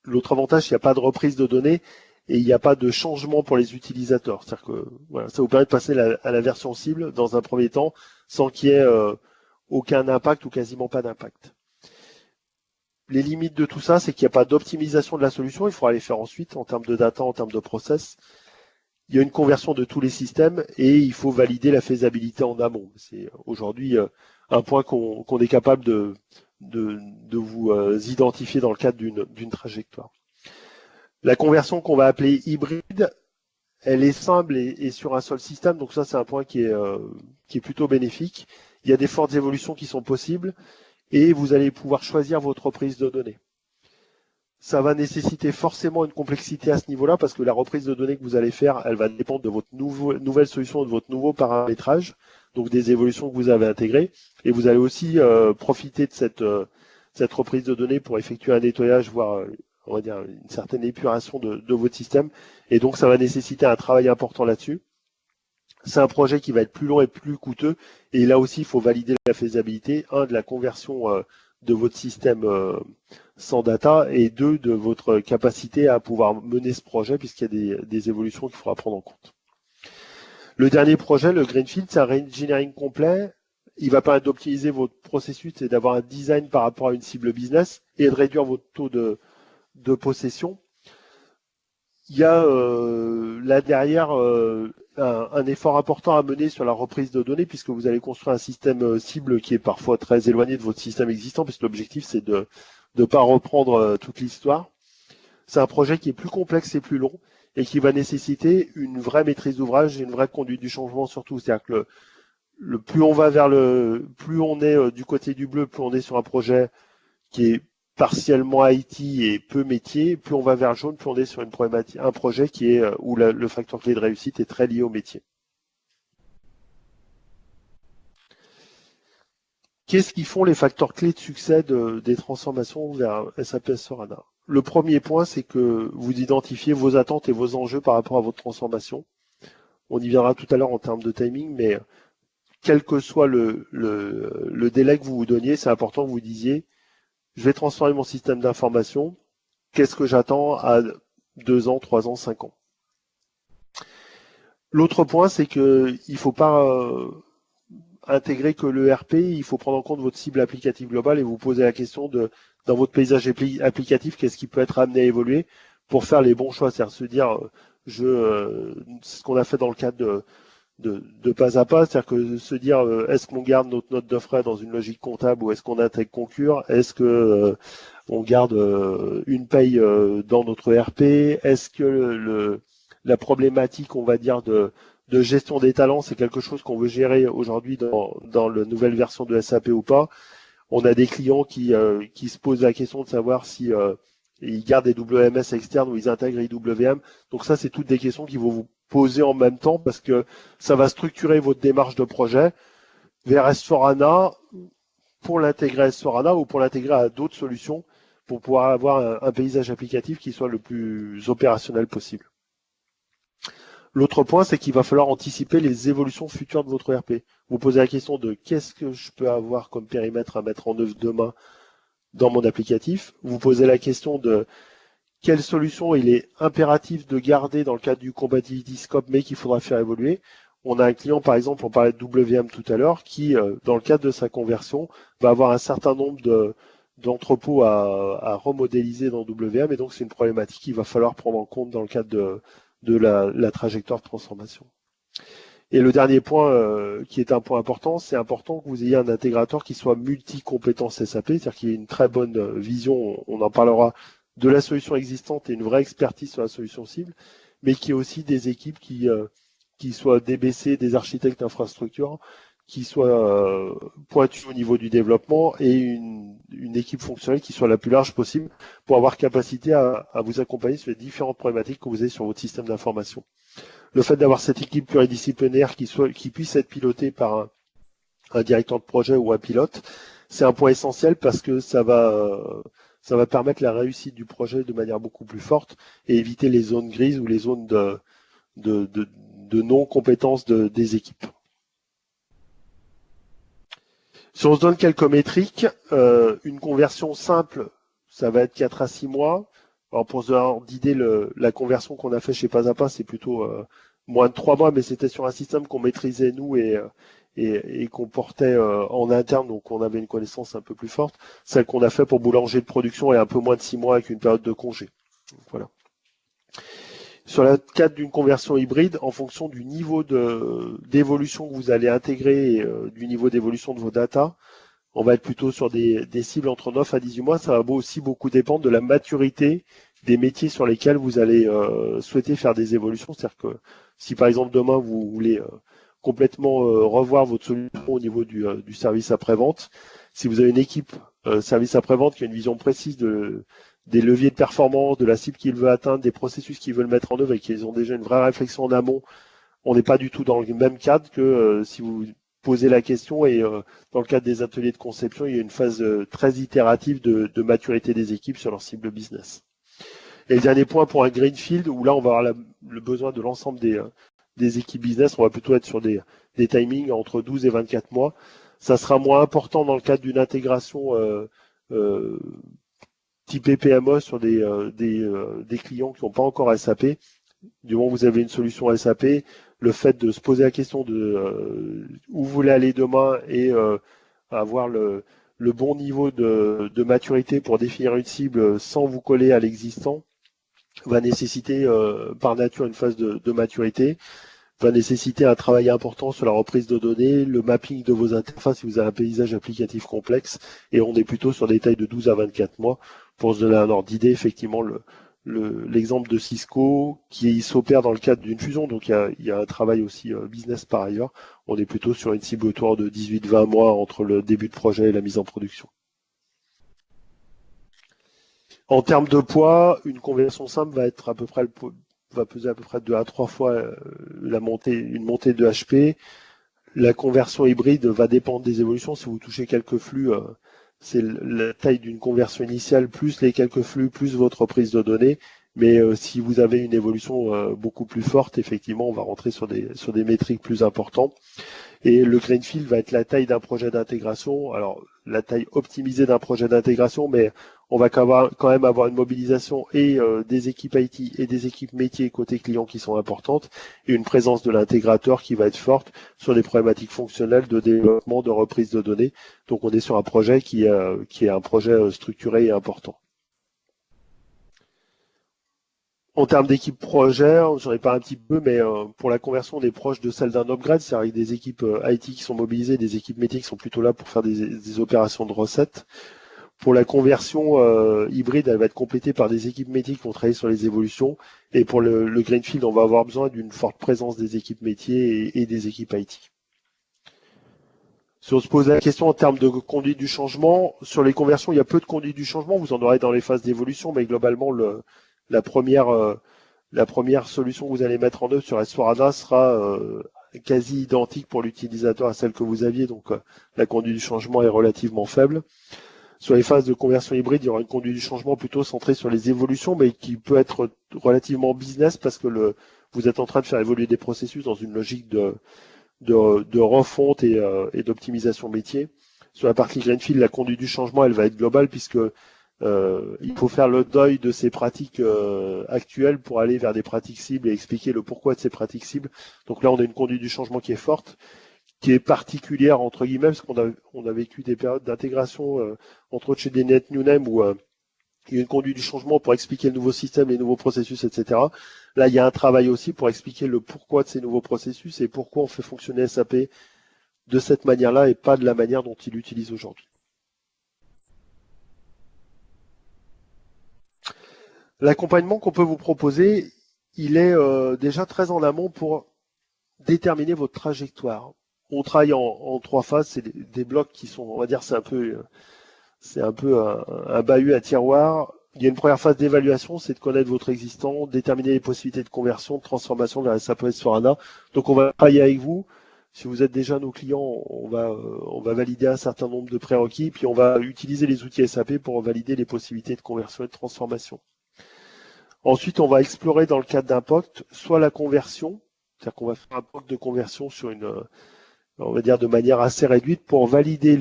L'autre avantage, il n'y a pas de reprise de données et il n'y a pas de changement pour les utilisateurs. C'est-à-dire que voilà, ça vous permet de passer à la version cible dans un premier temps sans qu'il y ait aucun impact ou quasiment pas d'impact. Les limites de tout ça, c'est qu'il n'y a pas d'optimisation de la solution. Il faudra les faire ensuite en termes de data, en termes de process. Il y a une conversion de tous les systèmes et il faut valider la faisabilité en amont. C'est aujourd'hui un point qu'on est capable de vous identifier dans le cadre d'une trajectoire. La conversion qu'on va appeler hybride, elle est simple et sur un seul système, donc ça c'est un point qui est plutôt bénéfique. Il y a des fortes évolutions qui sont possibles et vous allez pouvoir choisir votre reprise de données. Ça va nécessiter forcément une complexité à ce niveau-là parce que la reprise de données que vous allez faire, elle va dépendre de votre nouvelle solution, de votre nouveau paramétrage, donc des évolutions que vous avez intégrées. Et vous allez aussi profiter de cette reprise de données pour effectuer un nettoyage, voire on va dire une certaine épuration de votre système. Et donc ça va nécessiter un travail important là-dessus. C'est un projet qui va être plus long et plus coûteux. Et là aussi, il faut valider la faisabilité, de la conversion de votre système sans data et de votre capacité à pouvoir mener ce projet puisqu'il y a des évolutions qu'il faudra prendre en compte. Le dernier projet, le Greenfield, c'est un re-engineering complet. Il va permettre d'optimiser votre processus et d'avoir un design par rapport à une cible business et de réduire votre taux de possession. Il y a là derrière un effort important à mener sur la reprise de données, puisque vous allez construire un système cible qui est parfois très éloigné de votre système existant, puisque l'objectif c'est de ne pas reprendre toute l'histoire. C'est un projet qui est plus complexe et plus long, et qui va nécessiter une vraie maîtrise d'ouvrage et une vraie conduite du changement surtout. C'est-à-dire que le plus on va plus on est du côté du bleu, plus on est sur un projet qui est partiellement IT et peu métier, plus on va vers le jaune, plus on est sur un projet qui est où le facteur clé de réussite est très lié au métier. Qu'est-ce qui font les facteurs clés de succès des transformations vers SAP S/4HANA? Le premier point, c'est que vous identifiez vos attentes et vos enjeux par rapport à votre transformation. On y viendra tout à l'heure en termes de timing, mais quel que soit le délai que vous vous donniez, c'est important que vous disiez je vais transformer mon système d'information. Qu'est-ce que j'attends à 2 ans, 3 ans, 5 ans? L'autre point, c'est qu'il ne faut pas intégrer que l'ERP, il faut prendre en compte votre cible applicative globale et vous poser la question dans votre paysage applicatif, qu'est-ce qui peut être amené à évoluer pour faire les bons choix, c'est-à-dire se dire, c'est ce qu'on a fait dans le cadre de pas à pas, c'est-à-dire que se dire est-ce qu'on garde notre note de frais dans une logique comptable ou est-ce qu'on intègre Concur, est-ce que on garde une paye dans notre ERP, est-ce que la problématique, on va dire, de gestion des talents, c'est quelque chose qu'on veut gérer aujourd'hui dans la nouvelle version de SAP ou pas. On a des clients qui se posent la question de savoir si ils gardent des WMS externes ou ils intègrent IWM. Donc ça, c'est toutes des questions qui vont vous poser en même temps parce que ça va structurer votre démarche de projet vers S/4HANA pour l'intégrer à S/4HANA ou pour l'intégrer à d'autres solutions pour pouvoir avoir un paysage applicatif qui soit le plus opérationnel possible. L'autre point, c'est qu'il va falloir anticiper les évolutions futures de votre ERP. Vous posez la question de qu'est-ce que je peux avoir comme périmètre à mettre en œuvre demain dans mon applicatif. Vous posez la question de quelle solution il est impératif de garder dans le cadre du compatibility scope, mais qu'il faudra faire évoluer. On a un client, par exemple, on parlait de WM tout à l'heure, qui, dans le cadre de sa conversion, va avoir un certain nombre d'entrepôts à remodéliser dans WM, et donc c'est une problématique qu'il va falloir prendre en compte dans le cadre de la trajectoire de transformation. Et le dernier point, qui est un point important, c'est important que vous ayez un intégrateur qui soit multi-compétences SAP, c'est-à-dire qu'il y ait une très bonne vision, on en parlera, de la solution existante et une vraie expertise sur la solution cible, mais qui ait aussi des équipes qui soient DBC, des architectes d'infrastructure, qui soient pointues au niveau du développement et une équipe fonctionnelle qui soit la plus large possible pour avoir capacité à vous accompagner sur les différentes problématiques que vous avez sur votre système d'information. Le fait d'avoir cette équipe pluridisciplinaire qui puisse être pilotée par un directeur de projet ou un pilote, c'est un point essentiel parce que ça va permettre la réussite du projet de manière beaucoup plus forte et éviter les zones grises ou les zones de non-compétence des équipes. Si on se donne quelques métriques, une conversion simple, ça va être 4 à 6 mois. Alors pour se donner d'idée, la conversion qu'on a fait chez Pas à Pas, c'est plutôt moins de 3 mois, mais c'était sur un système qu'on maîtrisait nous et qu'on portait en interne, donc on avait une connaissance un peu plus forte. Celle qu'on a fait pour Boulanger de production est un peu moins de 6 mois avec une période de congé. Donc, voilà. Sur le cadre d'une conversion hybride, en fonction du niveau d'évolution que vous allez intégrer et du niveau d'évolution de vos data, on va être plutôt sur des cibles entre 9 à 18 mois. Ça va aussi beaucoup dépendre de la maturité des métiers sur lesquels vous allez souhaiter faire des évolutions. C'est-à-dire que si par exemple demain vous voulez complètement revoir votre solution au niveau du service après-vente, si vous avez une équipe service après-vente qui a une vision précise des leviers de performance, de la cible qu'il veut atteindre, des processus qu'ils veulent mettre en œuvre et qu'ils ont déjà une vraie réflexion en amont, on n'est pas du tout dans le même cadre que si vous posez la question et dans le cadre des ateliers de conception, il y a une phase très itérative de maturité des équipes sur leur cible business. Et le dernier point pour un greenfield, où là on va avoir le besoin de l'ensemble des équipes business, on va plutôt être sur des timings entre 12 et 24 mois. Ça sera moins important dans le cadre d'une intégration type PMO sur des clients qui n'ont pas encore SAP. Du moment où vous avez une solution SAP, le fait de se poser la question de où vous voulez aller demain et avoir le bon niveau de maturité pour définir une cible sans vous coller à l'existant va nécessiter par nature une phase de maturité. va nécessiter un travail important sur la reprise de données, le mapping de vos interfaces si vous avez un paysage applicatif complexe, et on est plutôt sur des tailles de 12 à 24 mois. Pour se donner un ordre d'idée, effectivement, l'exemple de Cisco qui s'opère dans le cadre d'une fusion, donc il y a un travail aussi business par ailleurs, on est plutôt sur une cible autour de 18-20 mois entre le début de projet et la mise en production. En termes de poids, une conversion simple va être va peser à peu près 2 à 3 fois une montée de HP. La conversion hybride va dépendre des évolutions. Si vous touchez quelques flux, c'est la taille d'une conversion initiale plus les quelques flux plus votre prise de données. Mais si vous avez une évolution beaucoup plus forte, effectivement, on va rentrer sur des métriques plus importantes. Et le greenfield va être la taille d'un projet d'intégration. Alors, la taille optimisée d'un projet d'intégration, mais on va quand même avoir une mobilisation et des équipes IT et des équipes métiers côté client qui sont importantes et une présence de l'intégrateur qui va être forte sur les problématiques fonctionnelles de développement, de reprise de données. Donc, on est sur un projet qui est un projet structuré et important. En termes d'équipe projet, j'en ai parlé un petit peu, mais pour la conversion, on est proche de celle d'un upgrade, c'est-à-dire avec des équipes IT qui sont mobilisées, des équipes métiers qui sont plutôt là pour faire des opérations de recettes. Pour la conversion hybride, elle va être complétée par des équipes métiers qui vont travailler sur les évolutions. Et pour le greenfield, on va avoir besoin d'une forte présence des équipes métiers et des équipes IT. Si on se pose la question en termes de conduite du changement, sur les conversions, il y a peu de conduite du changement, vous en aurez dans les phases d'évolution, mais globalement, la première solution que vous allez mettre en œuvre sur S/4HANA sera quasi identique pour l'utilisateur à celle que vous aviez, donc la conduite du changement est relativement faible. Sur les phases de conversion hybride, il y aura une conduite du changement plutôt centrée sur les évolutions, mais qui peut être relativement business parce que vous êtes en train de faire évoluer des processus dans une logique de refonte et d'optimisation métier. Sur la partie Greenfield, la conduite du changement, elle va être globale puisque il faut faire le deuil de ces pratiques actuelles pour aller vers des pratiques cibles et expliquer le pourquoi de ces pratiques cibles. Donc là, on a une conduite du changement qui est forte, qui est particulière entre guillemets, parce qu'on a vécu des périodes d'intégration, entre autres chez des net new name où il y a une conduite du changement pour expliquer le nouveau système, les nouveaux processus, etc. Là, il y a un travail aussi pour expliquer le pourquoi de ces nouveaux processus et pourquoi on fait fonctionner SAP de cette manière-là et pas de la manière dont il l'utilise aujourd'hui. L'accompagnement qu'on peut vous proposer, il est déjà très en amont pour déterminer votre trajectoire. On travaille en 3 phases, c'est des blocs qui sont, on va dire, c'est un peu un bahut à tiroir. Il y a une première phase d'évaluation, c'est de connaître votre existant, déterminer les possibilités de conversion, de transformation vers SAP S/4HANA. Donc on va travailler avec vous. Si vous êtes déjà nos clients, on va valider un certain nombre de prérequis, puis on va utiliser les outils SAP pour valider les possibilités de conversion et de transformation. Ensuite, on va explorer dans le cadre d'un POC, soit la conversion, c'est-à-dire qu'on va faire un POC de conversion sur on va dire de manière assez réduite pour valider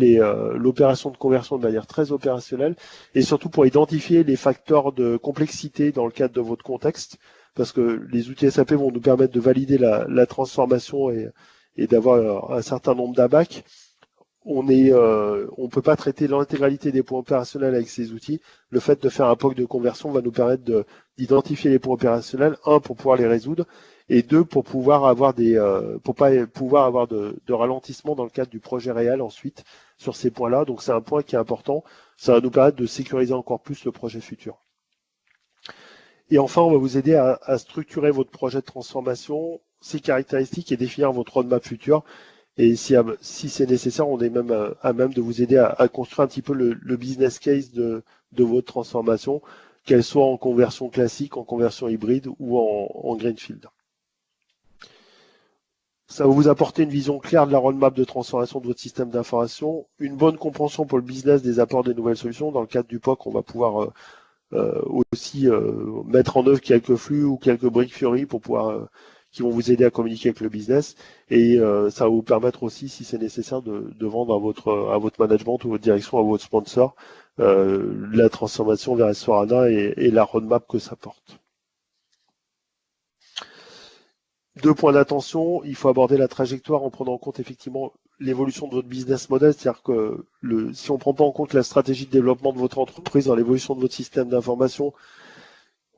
l'opération de conversion de manière très opérationnelle et surtout pour identifier les facteurs de complexité dans le cadre de votre contexte, parce que les outils SAP vont nous permettre de valider la transformation et d'avoir un certain nombre d'ABAC. On peut pas traiter l'intégralité des points opérationnels avec ces outils. Le fait de faire un POC de conversion va nous permettre d'identifier les points opérationnels, pour pouvoir les résoudre, et 2, pour pouvoir avoir pour pas pouvoir avoir de ralentissement dans le cadre du projet réel ensuite sur ces points-là. Donc c'est un point qui est important. Ça va nous permettre de sécuriser encore plus le projet futur. Et enfin, on va vous aider à structurer votre projet de transformation, ses caractéristiques et définir votre roadmap futur. Et si c'est nécessaire, on est même à même de vous aider à construire un petit peu le business case de votre transformation, qu'elle soit en conversion classique, en conversion hybride ou en greenfield. Ça va vous apporter une vision claire de la roadmap de transformation de votre système d'information, une bonne compréhension pour le business des apports des nouvelles solutions. Dans le cadre du POC, on va pouvoir aussi mettre en œuvre quelques flux ou quelques briques Fiori pour pouvoir qui vont vous aider à communiquer avec le business, et ça va vous permettre aussi, si c'est nécessaire, de vendre à votre management ou votre direction, à votre sponsor, la transformation vers S/4HANA et la roadmap que ça porte. 2 points d'attention, il faut aborder la trajectoire en prenant en compte effectivement l'évolution de votre business model, c'est-à-dire que si on ne prend pas en compte la stratégie de développement de votre entreprise dans l'évolution de votre système d'information,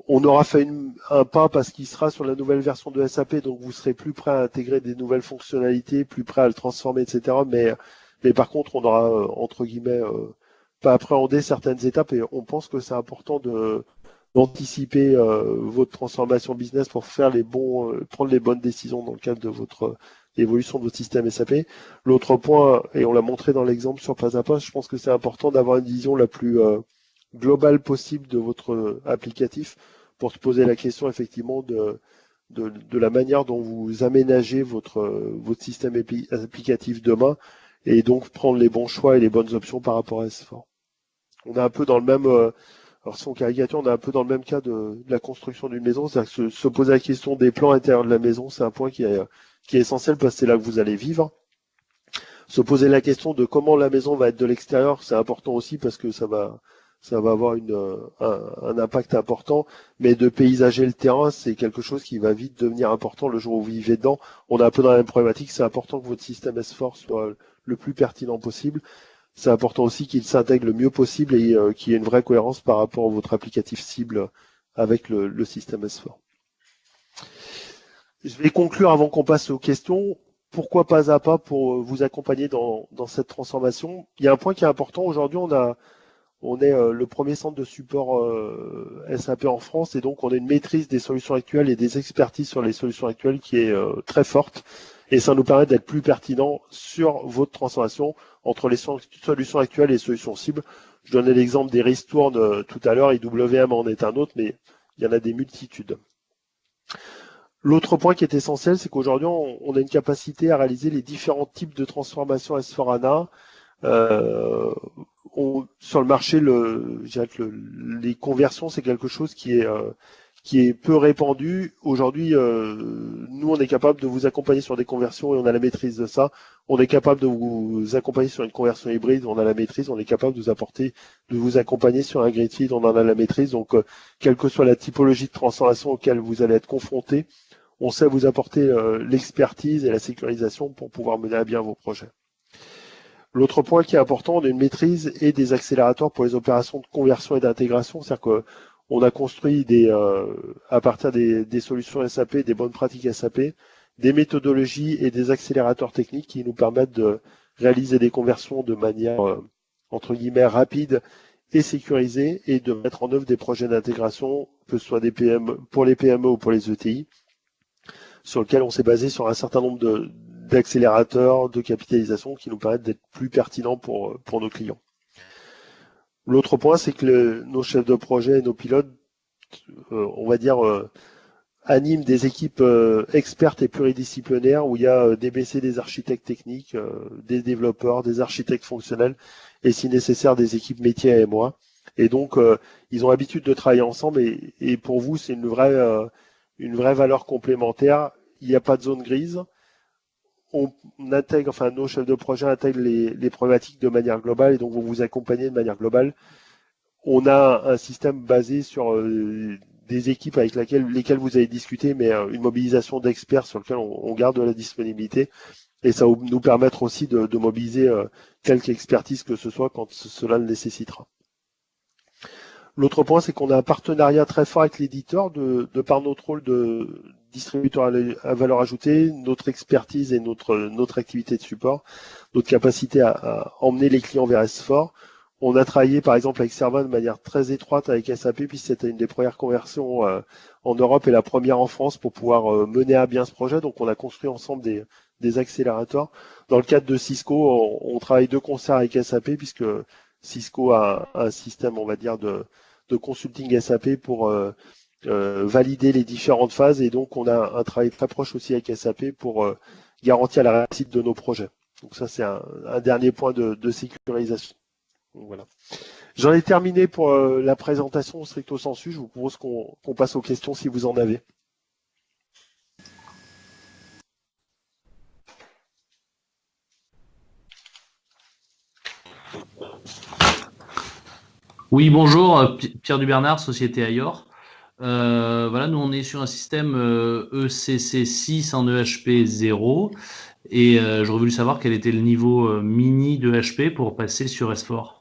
On aura fait un pas parce qu'il sera sur la nouvelle version de SAP, donc vous serez plus prêt à intégrer des nouvelles fonctionnalités, plus prêt à le transformer, etc. Mais par contre, on aura, entre guillemets, pas appréhendé certaines étapes et on pense que c'est important d'anticiper votre transformation business pour faire prendre les bonnes décisions dans le cadre de votre évolution de votre système SAP. L'autre point, et on l'a montré dans l'exemple sur pas à pas, je pense que c'est important d'avoir une vision la plus globale possible de votre applicatif pour se poser la question effectivement de la manière dont vous aménagez votre système applicatif demain et donc prendre les bons choix et les bonnes options par rapport à S4. On est un peu dans le même, alors si on caricature, on est un peu dans le même cas de la construction d'une maison, c'est-à-dire que se poser la question des plans intérieurs de la maison, c'est un point qui est essentiel parce que c'est là que vous allez vivre. Se poser la question de comment la maison va être de l'extérieur, c'est important aussi parce que ça va avoir un impact important, mais de paysager le terrain, c'est quelque chose qui va vite devenir important le jour où vous vivez dedans. On est un peu dans la même problématique, c'est important que votre système S4 soit le plus pertinent possible. C'est important aussi qu'il s'intègre le mieux possible et qu'il y ait une vraie cohérence par rapport à votre applicatif cible avec le système S4. Je vais conclure avant qu'on passe aux questions. Pourquoi pas à pas pour vous accompagner dans cette transformation? Il y a un point qui est important. Aujourd'hui, on est le premier centre de support SAP en France et donc on a une maîtrise des solutions actuelles et des expertises sur les solutions actuelles qui est très forte et ça nous permet d'être plus pertinent sur votre transformation entre les solutions actuelles et les solutions cibles. Je donnais l'exemple des Ristourne tout à l'heure, IWM en est un autre, mais il y en a des multitudes. L'autre point qui est essentiel, c'est qu'aujourd'hui, on a une capacité à réaliser les différents types de transformations S4HANA. Sur le marché, les conversions, c'est quelque chose qui est peu répandu. Aujourd'hui, nous, on est capable de vous accompagner sur des conversions et on a la maîtrise de ça. On est capable de vous accompagner sur une conversion hybride, on a la maîtrise. On est capable de vous accompagner sur un greenfield, on en a la maîtrise. Donc, quelle que soit la typologie de transformation auquel vous allez être confronté, on sait vous apporter l'expertise et la sécurisation pour pouvoir mener à bien vos projets. L'autre point qui est important, on a une maîtrise et des accélérateurs pour les opérations de conversion et d'intégration. C'est-à-dire qu'on a construit à partir des solutions SAP, des bonnes pratiques SAP, des méthodologies et des accélérateurs techniques qui nous permettent de réaliser des conversions de manière, entre guillemets, rapide et sécurisée et de mettre en œuvre des projets d'intégration, que ce soit pour les PME ou pour les ETI, sur lesquels on s'est basé sur un certain nombre d'accélérateurs, de capitalisation qui nous permettent d'être plus pertinents pour nos clients. L'autre point, c'est que nos chefs de projet et nos pilotes, on va dire, animent des équipes expertes et pluridisciplinaires où il y a des BC, des architectes techniques, des développeurs, des architectes fonctionnels et si nécessaire des équipes métiers et moi. Et donc, ils ont l'habitude de travailler ensemble et pour vous, c'est une vraie valeur complémentaire. Il n'y a pas de zone grise. On intègre, enfin nos chefs de projet intègrent les problématiques de manière globale et donc vont vous accompagner de manière globale. On a un système basé sur des équipes avec lesquelles vous avez discuté, mais une mobilisation d'experts sur lequel on garde de la disponibilité et ça va nous permettre aussi de mobiliser quelque expertise que ce soit quand cela le nécessitera. L'autre point, c'est qu'on a un partenariat très fort avec l'éditeur de par notre rôle de distributeur à valeur ajoutée, notre expertise et notre activité de support, notre capacité à emmener les clients vers S4. On a travaillé par exemple avec Servent de manière très étroite avec SAP, puisque c'était une des premières conversions en Europe et la première en France pour pouvoir mener à bien ce projet. Donc on a construit ensemble des accélérateurs. Dans le cadre de Cisco, on travaille de concert avec SAP, puisque Cisco a un système, on va dire, de consulting SAP pour valider les différentes phases et donc on a un travail très proche aussi avec SAP pour garantir la réussite de nos projets. Donc ça c'est un dernier point de sécurisation. Donc, voilà. J'en ai terminé pour la présentation stricto sensu. Je vous propose qu'on passe aux questions si vous en avez. Oui, bonjour, Pierre Dubernard, Société Ayor. Voilà, nous on est sur un système ECC6 en EHP 0 et j'aurais voulu savoir quel était le niveau mini de HP pour passer sur S4.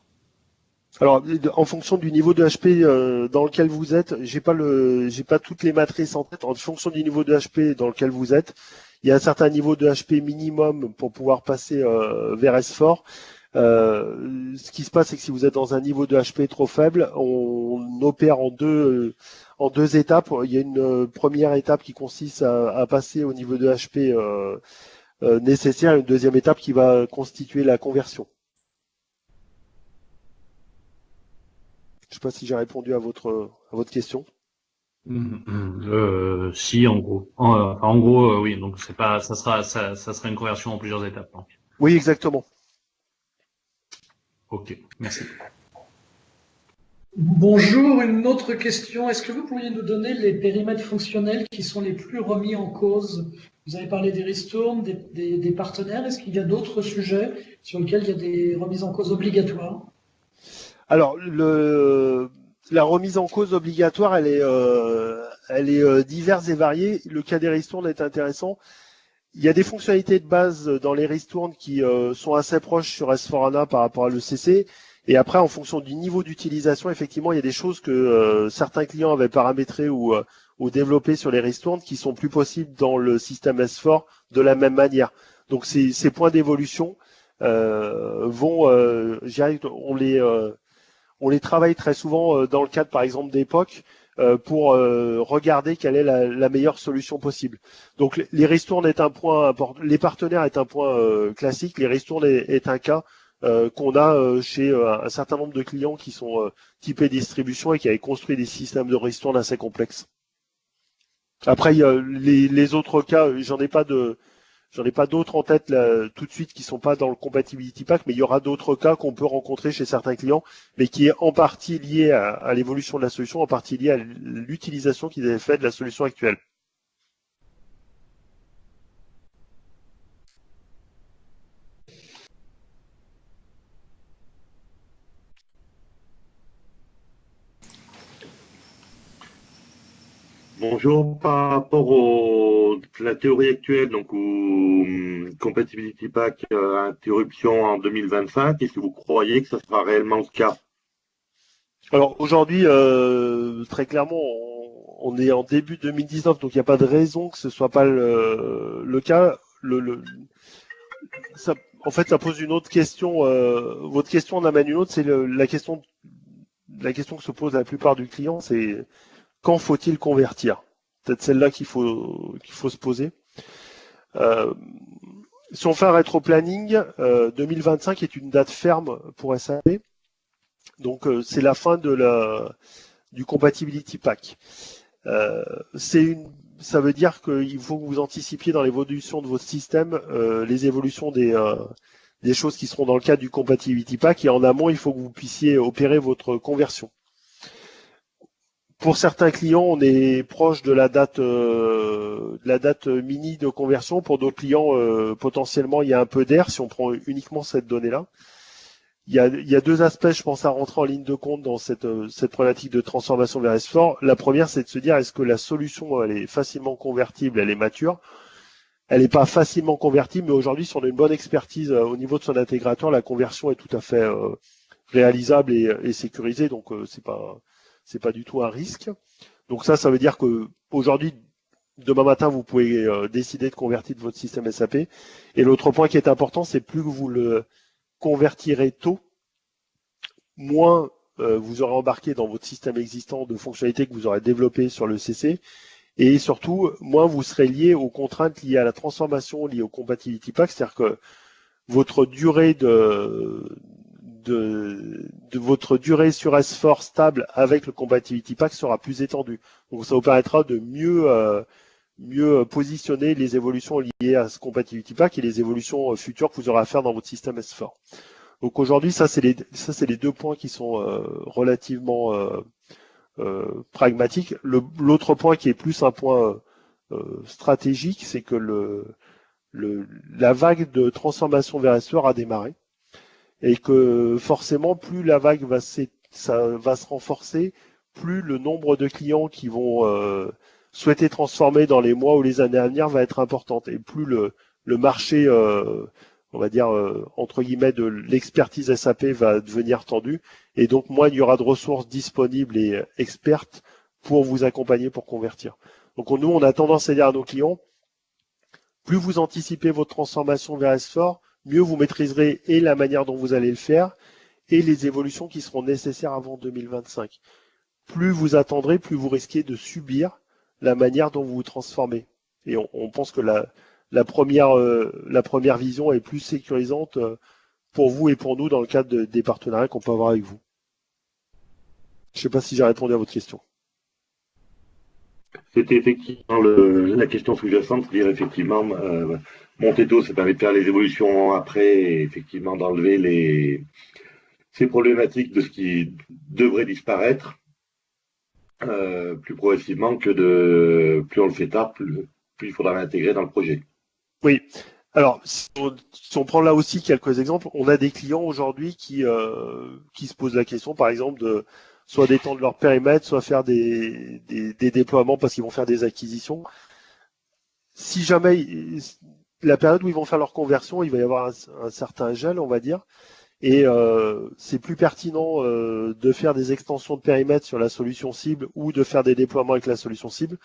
Alors, en fonction du niveau de HP dans lequel vous êtes, j'ai pas toutes les matrices en tête. En fonction du niveau de HP dans lequel vous êtes, il y a un certain niveau de HP minimum pour pouvoir passer vers S4. Ce qui se passe, c'est que si vous êtes dans un niveau de HP trop faible, on opère en deux étapes. Il y a une première étape qui consiste à passer au niveau de HP nécessaire, et une deuxième étape qui va constituer la conversion. Je ne sais pas si j'ai répondu à votre question. Si, en gros. En gros, oui. Donc c'est pas, ça sera une conversion en plusieurs étapes. Donc. Oui, exactement. Ok, merci. Bonjour, une autre question. Est-ce que vous pourriez nous donner les périmètres fonctionnels qui sont les plus remis en cause? Vous avez parlé des ristournes, des partenaires. Est-ce qu'il y a d'autres sujets sur lesquels il y a des remises en cause obligatoires? Alors, la remise en cause obligatoire, elle est diverse et variée. Le cas des ristournes est intéressant. Il y a des fonctionnalités de base dans les ristournes qui sont assez proches sur S4HANA par rapport à l'ECC. Et après, en fonction du niveau d'utilisation, effectivement, il y a des choses que certains clients avaient paramétrées ou développées sur les ristournes qui sont plus possibles dans le système S4 de la même manière. Donc, ces points d'évolution on les travaille très souvent dans le cadre, par exemple, d'Epoch pour regarder quelle est la meilleure solution possible. Donc, les ristournes est un point important, les partenaires est un point classique, les ristournes est un cas qu'on a chez un certain nombre de clients qui sont typés distribution et qui avaient construit des systèmes de ristournes assez complexes. Après, il y a les autres cas, j'en ai pas d'autres en tête là, tout de suite qui sont pas dans le compatibility pack, mais il y aura d'autres cas qu'on peut rencontrer chez certains clients, mais qui est en partie lié à l'évolution de la solution, en partie lié à l'utilisation qu'ils avaient fait de la solution actuelle. Bonjour, par rapport à la théorie actuelle, donc au Compatibility Pack interruption en 2025, est-ce que vous croyez que ça sera réellement le cas? Alors aujourd'hui, très clairement, on est en début 2019, donc il n'y a pas de raison que ce soit pas le cas. En fait, ça pose une autre question. Votre question en amène une autre, c'est la question que se pose la plupart du client, c'est quand faut-il convertir? Peut-être celle-là qu'il faut se poser. Si on fait un rétro-planning, 2025 est une date ferme pour SAP. Donc c'est la fin du Compatibility Pack. Ça veut dire qu'il faut que vous anticipiez dans l'évolution de votre système les évolutions des choses qui seront dans le cadre du Compatibility Pack, et en amont, il faut que vous puissiez opérer votre conversion. Pour certains clients, on est proche de la date mini de conversion. Pour d'autres clients, potentiellement, il y a un peu d'air si on prend uniquement cette donnée-là. Il y a deux aspects, je pense, à rentrer en ligne de compte dans cette problématique de transformation vers S4. La première, c'est de se dire, est-ce que la solution, elle est facilement convertible, elle est mature? Elle n'est pas facilement convertible, mais aujourd'hui, si on a une bonne expertise au niveau de son intégrateur, la conversion est tout à fait réalisable et sécurisée, donc c'est pas du tout un risque. Donc ça veut dire que aujourd'hui, demain matin, vous pouvez décider de convertir votre système SAP. Et l'autre point qui est important, c'est plus que vous le convertirez tôt, moins vous aurez embarqué dans votre système existant de fonctionnalités que vous aurez développées sur le CC, et surtout, moins vous serez lié aux contraintes liées à la transformation, liées au Compatibility Pack, c'est-à-dire que votre durée votre durée sur S4 stable avec le Compatibility Pack sera plus étendue. Donc ça vous permettra de mieux positionner les évolutions liées à ce Compatibility Pack et les évolutions futures que vous aurez à faire dans votre système S4. Donc aujourd'hui, ça c'est les deux points qui sont relativement pragmatiques. L'autre point qui est plus un point stratégique, c'est que la vague de transformation vers S4 a démarré, et que forcément, plus la vague va se renforcer, plus le nombre de clients qui vont souhaiter transformer dans les mois ou les années à venir va être importante, et plus le marché on va dire, entre guillemets, de l'expertise SAP va devenir tendue. Et donc, moins il y aura de ressources disponibles et expertes pour vous accompagner pour convertir. Donc, nous, on a tendance à dire à nos clients, plus vous anticipez votre transformation vers S4, mieux vous maîtriserez et la manière dont vous allez le faire et les évolutions qui seront nécessaires avant 2025. Plus vous attendrez, plus vous risquez de subir la manière dont vous vous transformez. Et on pense que la première vision est plus sécurisante pour vous et pour nous dans le cadre des partenariats qu'on peut avoir avec vous. Je ne sais pas si j'ai répondu à votre question. C'était effectivement la question sous-jacente, c'est-à-dire effectivement, monter tôt, ça permet de faire les évolutions après et effectivement d'enlever ces problématiques de ce qui devrait disparaître plus progressivement plus on le fait tard, plus il faudra l'intégrer dans le projet. Oui. Alors, si on prend là aussi quelques exemples, on a des clients aujourd'hui qui se posent la question, par exemple, de soit d'étendre leur périmètre, soit faire des déploiements parce qu'ils vont faire des acquisitions. Si jamais la période où ils vont faire leur conversion, il va y avoir un certain gel, on va dire, et c'est plus pertinent de faire des extensions de périmètre sur la solution cible ou de faire des déploiements avec la solution cible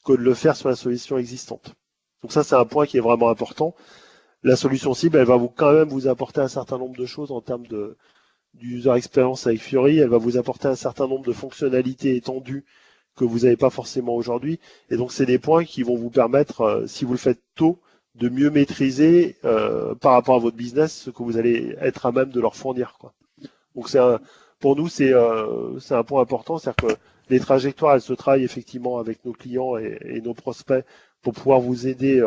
que de le faire sur la solution existante. Donc ça, c'est un point qui est vraiment important. La solution cible, elle va quand même vous apporter un certain nombre de choses en termes d'user experience avec Fiori. Elle va vous apporter un certain nombre de fonctionnalités étendues que vous n'avez pas forcément aujourd'hui. Et donc, c'est des points qui vont vous permettre, si vous le faites tôt, de mieux maîtriser par rapport à votre business ce que vous allez être à même de leur fournir, quoi. Donc, pour nous, c'est un point important. C'est-à-dire que les trajectoires, elles se travaillent effectivement avec nos clients et nos prospects pour pouvoir vous aider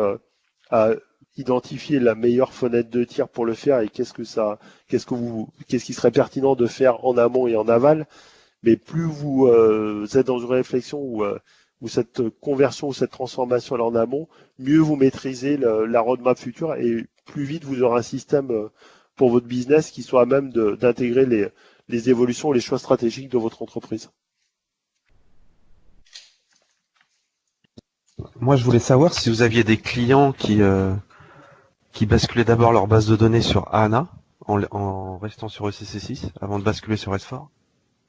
à identifier la meilleure fenêtre de tir pour le faire et qu'est-ce qui serait pertinent de faire en amont et en aval. Mais plus vous êtes dans une réflexion où cette conversion ou cette transformation est en amont, mieux vous maîtrisez la roadmap future et plus vite vous aurez un système pour votre business qui soit à même d'intégrer les évolutions, les choix stratégiques de votre entreprise. Moi, je voulais savoir si vous aviez des clients qui basculaient d'abord leur base de données sur HANA en restant sur ECC6 avant de basculer sur S4.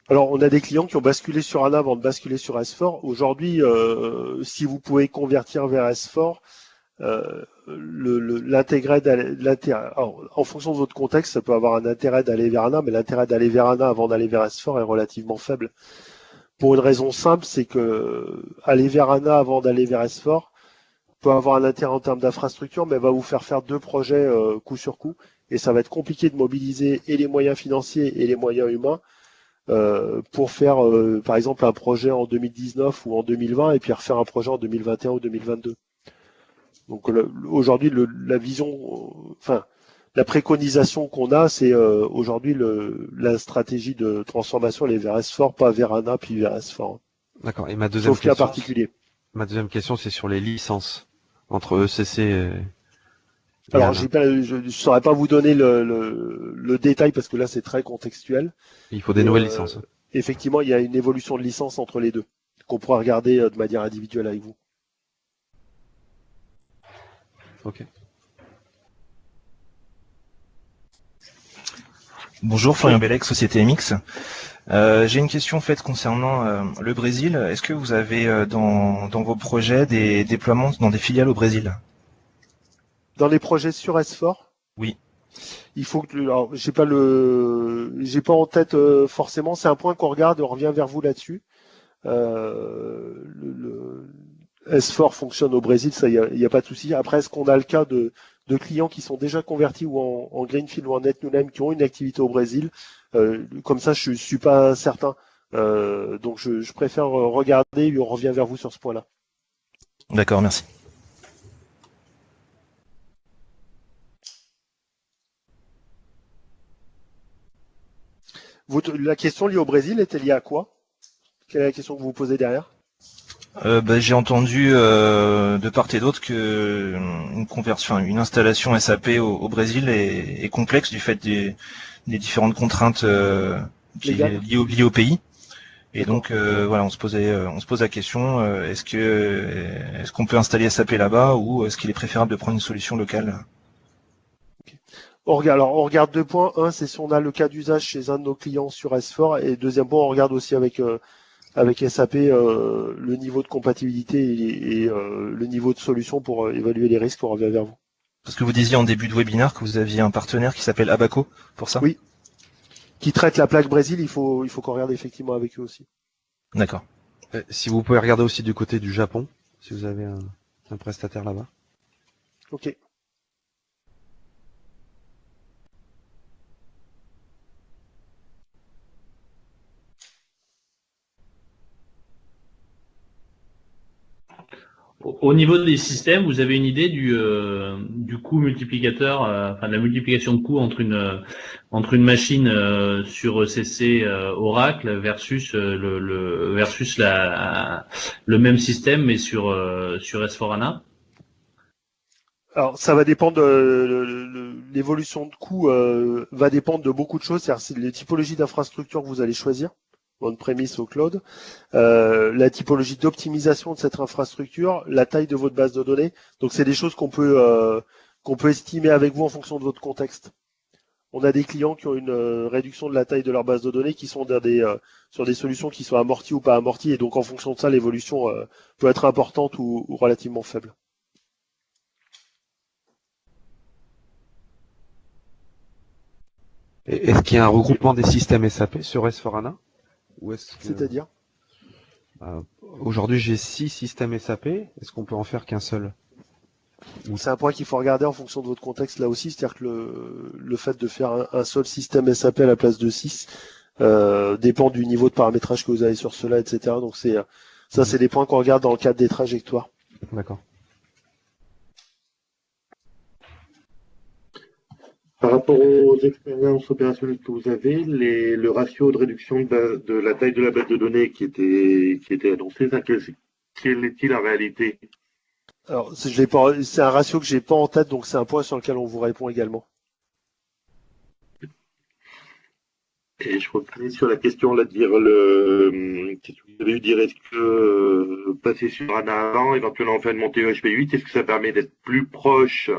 Alors, on a des clients qui ont basculé sur HANA avant de basculer sur S4. Aujourd'hui, si vous pouvez convertir vers S4, en fonction de votre contexte, ça peut avoir un intérêt d'aller vers HANA, mais l'intérêt d'aller vers HANA avant d'aller vers S4 est relativement faible. Pour une raison simple, c'est que aller vers HANA avant d'aller vers S4 peut avoir un intérêt en termes d'infrastructure, mais va vous faire deux projets coup sur coup, et ça va être compliqué de mobiliser et les moyens financiers et les moyens humains pour faire, par exemple, un projet en 2019 ou en 2020, et puis refaire un projet en 2021 ou 2022. Donc aujourd'hui, la vision, la préconisation qu'on a, c'est aujourd'hui la stratégie de transformation, elle est vers S4, pas vers HANA, puis vers S4. D'accord. Et ma deuxième Sauf cas particulier. Ma deuxième question, c'est sur les licences entre ECC et alors, je ne saurais pas vous donner le détail parce que là, c'est très contextuel. Il faut des nouvelles licences. Effectivement, il y a une évolution de licence entre les deux qu'on pourra regarder de manière individuelle avec vous. Ok. Bonjour, Florian Bellec, Société MX. J'ai une question faite concernant le Brésil. Est-ce que vous avez dans vos projets des déploiements dans des filiales au Brésil? Dans les projets sur S4? Oui. Il faut que, alors, j'ai pas en tête forcément. C'est un point qu'on regarde et on revient vers vous là-dessus. Le S4 fonctionne au Brésil, ça, il y a pas de souci. Après, est-ce qu'on a le cas de clients qui sont déjà convertis ou en Greenfield ou en Net New Name qui ont une activité au Brésil? Comme ça, je suis pas certain. Donc, je préfère regarder et on revient vers vous sur ce point-là. D'accord, merci. La question liée au Brésil était liée à quoi? Quelle est la question que vous vous posez derrière? J'ai entendu de part et d'autre que une installation SAP au Brésil est complexe du fait des différentes contraintes liées au pays. Et donc voilà, on se pose la question est-ce qu'on peut installer SAP là-bas ou est-ce qu'il est préférable de prendre une solution locale? on regarde 2 points. Un, c'est si on a le cas d'usage chez un de nos clients sur S4, et deuxième point, on regarde aussi avec SAP le niveau de compatibilité et le niveau de solution pour évaluer les risques pour revenir vers vous. Parce que vous disiez en début de webinaire que vous aviez un partenaire qui s'appelle Abaco pour ça. Oui. Qui traite la plaque Brésil, il faut qu'on regarde effectivement avec eux aussi. D'accord. Si vous pouvez regarder aussi du côté du Japon, si vous avez un prestataire là-bas. Ok. Au niveau des systèmes, vous avez une idée du coût multiplicateur, enfin de la multiplication de coûts entre une machine sur ECC Oracle versus le même système mais sur S4HANA? Alors, ça va dépendre l'évolution de coût va dépendre de beaucoup de choses, c'est-à-dire c'est les typologies d'infrastructures que vous allez choisir, on-premise au cloud, la typologie d'optimisation de cette infrastructure, la taille de votre base de données. Donc, c'est des choses qu'on peut estimer avec vous en fonction de votre contexte. On a des clients qui ont une réduction de la taille de leur base de données qui sont sur des solutions qui sont amorties ou pas amorties, et donc en fonction de ça, l'évolution peut être importante ou relativement faible. Est-ce qu'il y a un regroupement des systèmes SAP sur S4HANA? Ou est-ce que... C'est-à-dire aujourd'hui, j'ai 6 systèmes SAP. Est-ce qu'on peut en faire qu'un seul? C'est un point qu'il faut regarder en fonction de votre contexte là aussi, c'est-à-dire que le fait de faire un seul système SAP à la place de 6 dépend du niveau de paramétrage que vous avez sur cela, etc. Donc c'est des points qu'on regarde dans le cadre des trajectoires. D'accord. Par rapport aux expériences opérationnelles que vous avez, le ratio de réduction de la taille de la base de données qui était annoncé, ça, quelle est-il en réalité? Alors, c'est un ratio que j'ai pas en tête, donc c'est un point sur lequel on vous répond également. Et je revenais sur la question là de dire qu'est-ce que vous avez eu dire, est-ce que passer sur ANA avant, éventuellement faire une montée EHP8, est-ce que ça permet d'être plus proche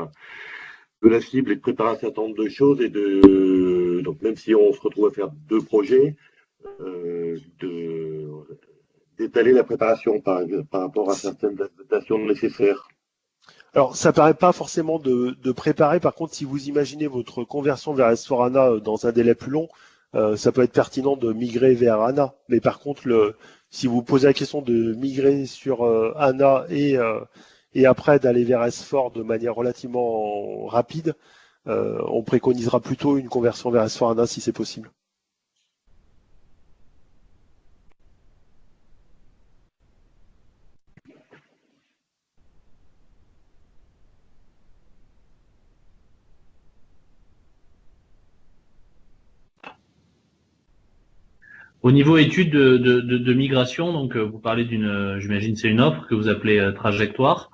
de la cible et de préparer un certain nombre de choses donc même si on se retrouve à faire 2 projets, d'étaler la préparation par rapport à certaines adaptations nécessaires. Alors, ça paraît pas forcément de préparer. Par contre, si vous imaginez votre conversion vers S4HANA dans un délai plus long, ça peut être pertinent de migrer vers HANA. Mais par contre, si vous posez la question de migrer sur HANA et après d'aller vers S4 de manière relativement rapide, on préconisera plutôt une conversion vers S4HANA si c'est possible. Au niveau études de migration, donc vous parlez j'imagine c'est une offre que vous appelez trajectoire.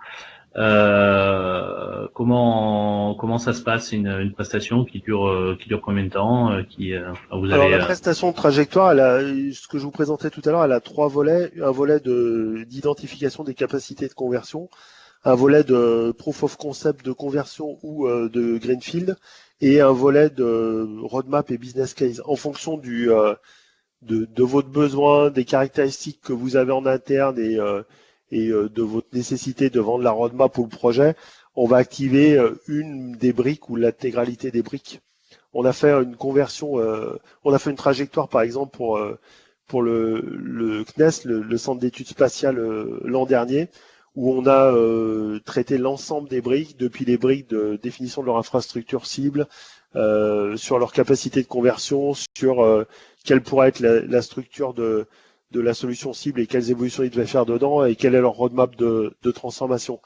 Comment ça se passe une prestation qui dure combien de temps Alors la prestation de trajectoire, ce que je vous présentais tout à l'heure, elle a 3 volets. Un volet d'identification des capacités de conversion, un volet de proof of concept de conversion ou de greenfield, et un volet de roadmap et business case. En fonction de votre besoin, des caractéristiques que vous avez en interne et de votre nécessité de vendre la roadmap ou le projet, on va activer une des briques ou l'intégralité des briques. On a fait une conversion, on a fait une trajectoire par exemple pour le CNES, le Centre d'études spatiales l'an dernier, où on a traité l'ensemble des briques, depuis les briques de définition de leur infrastructure cible, sur leur capacité de conversion, sur quelle pourrait être la structure de la solution cible et quelles évolutions ils devaient faire dedans et quelle est leur roadmap de transformation.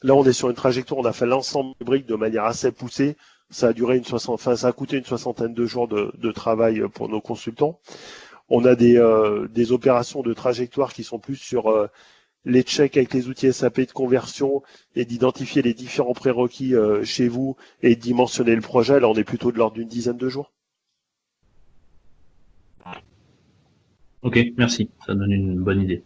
Là, on est sur une trajectoire, on a fait l'ensemble des briques de manière assez poussée. Ça a duré ça a coûté une soixantaine de jours de travail pour nos consultants. On a des opérations de trajectoire qui sont plus sur les checks avec les outils SAP de conversion et d'identifier les différents prérequis chez vous et de dimensionner le projet. Là, on est plutôt de l'ordre d'une dizaine de jours. Ok, merci. Ça donne une bonne idée.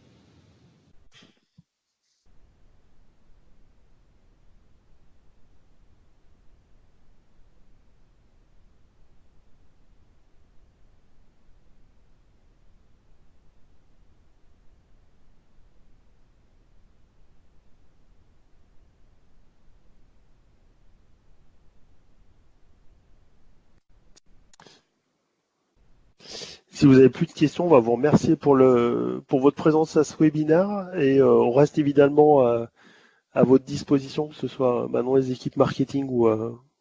Si vous avez plus de questions, on va vous remercier pour votre présence à ce webinaire et on reste évidemment à votre disposition, que ce soit maintenant les équipes marketing ou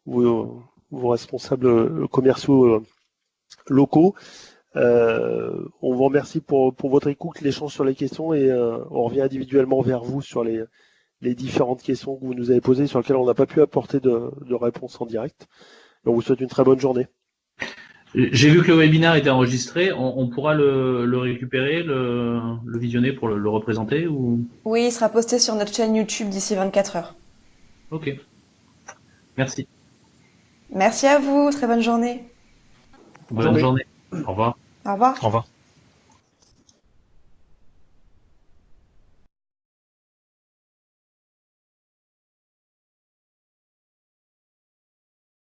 vos responsables commerciaux locaux. On vous remercie pour votre écoute, l'échange sur les questions et on revient individuellement vers vous sur les différentes questions que vous nous avez posées sur lesquelles on n'a pas pu apporter de réponse en direct. Et on vous souhaite une très bonne journée. J'ai vu que le webinaire était enregistré. On pourra le récupérer, le visionner pour le représenter ou... Oui, il sera posté sur notre chaîne YouTube d'ici 24 heures. Ok. Merci. Merci à vous, très bonne journée. Bonne journée. Au revoir. Au revoir. Au revoir.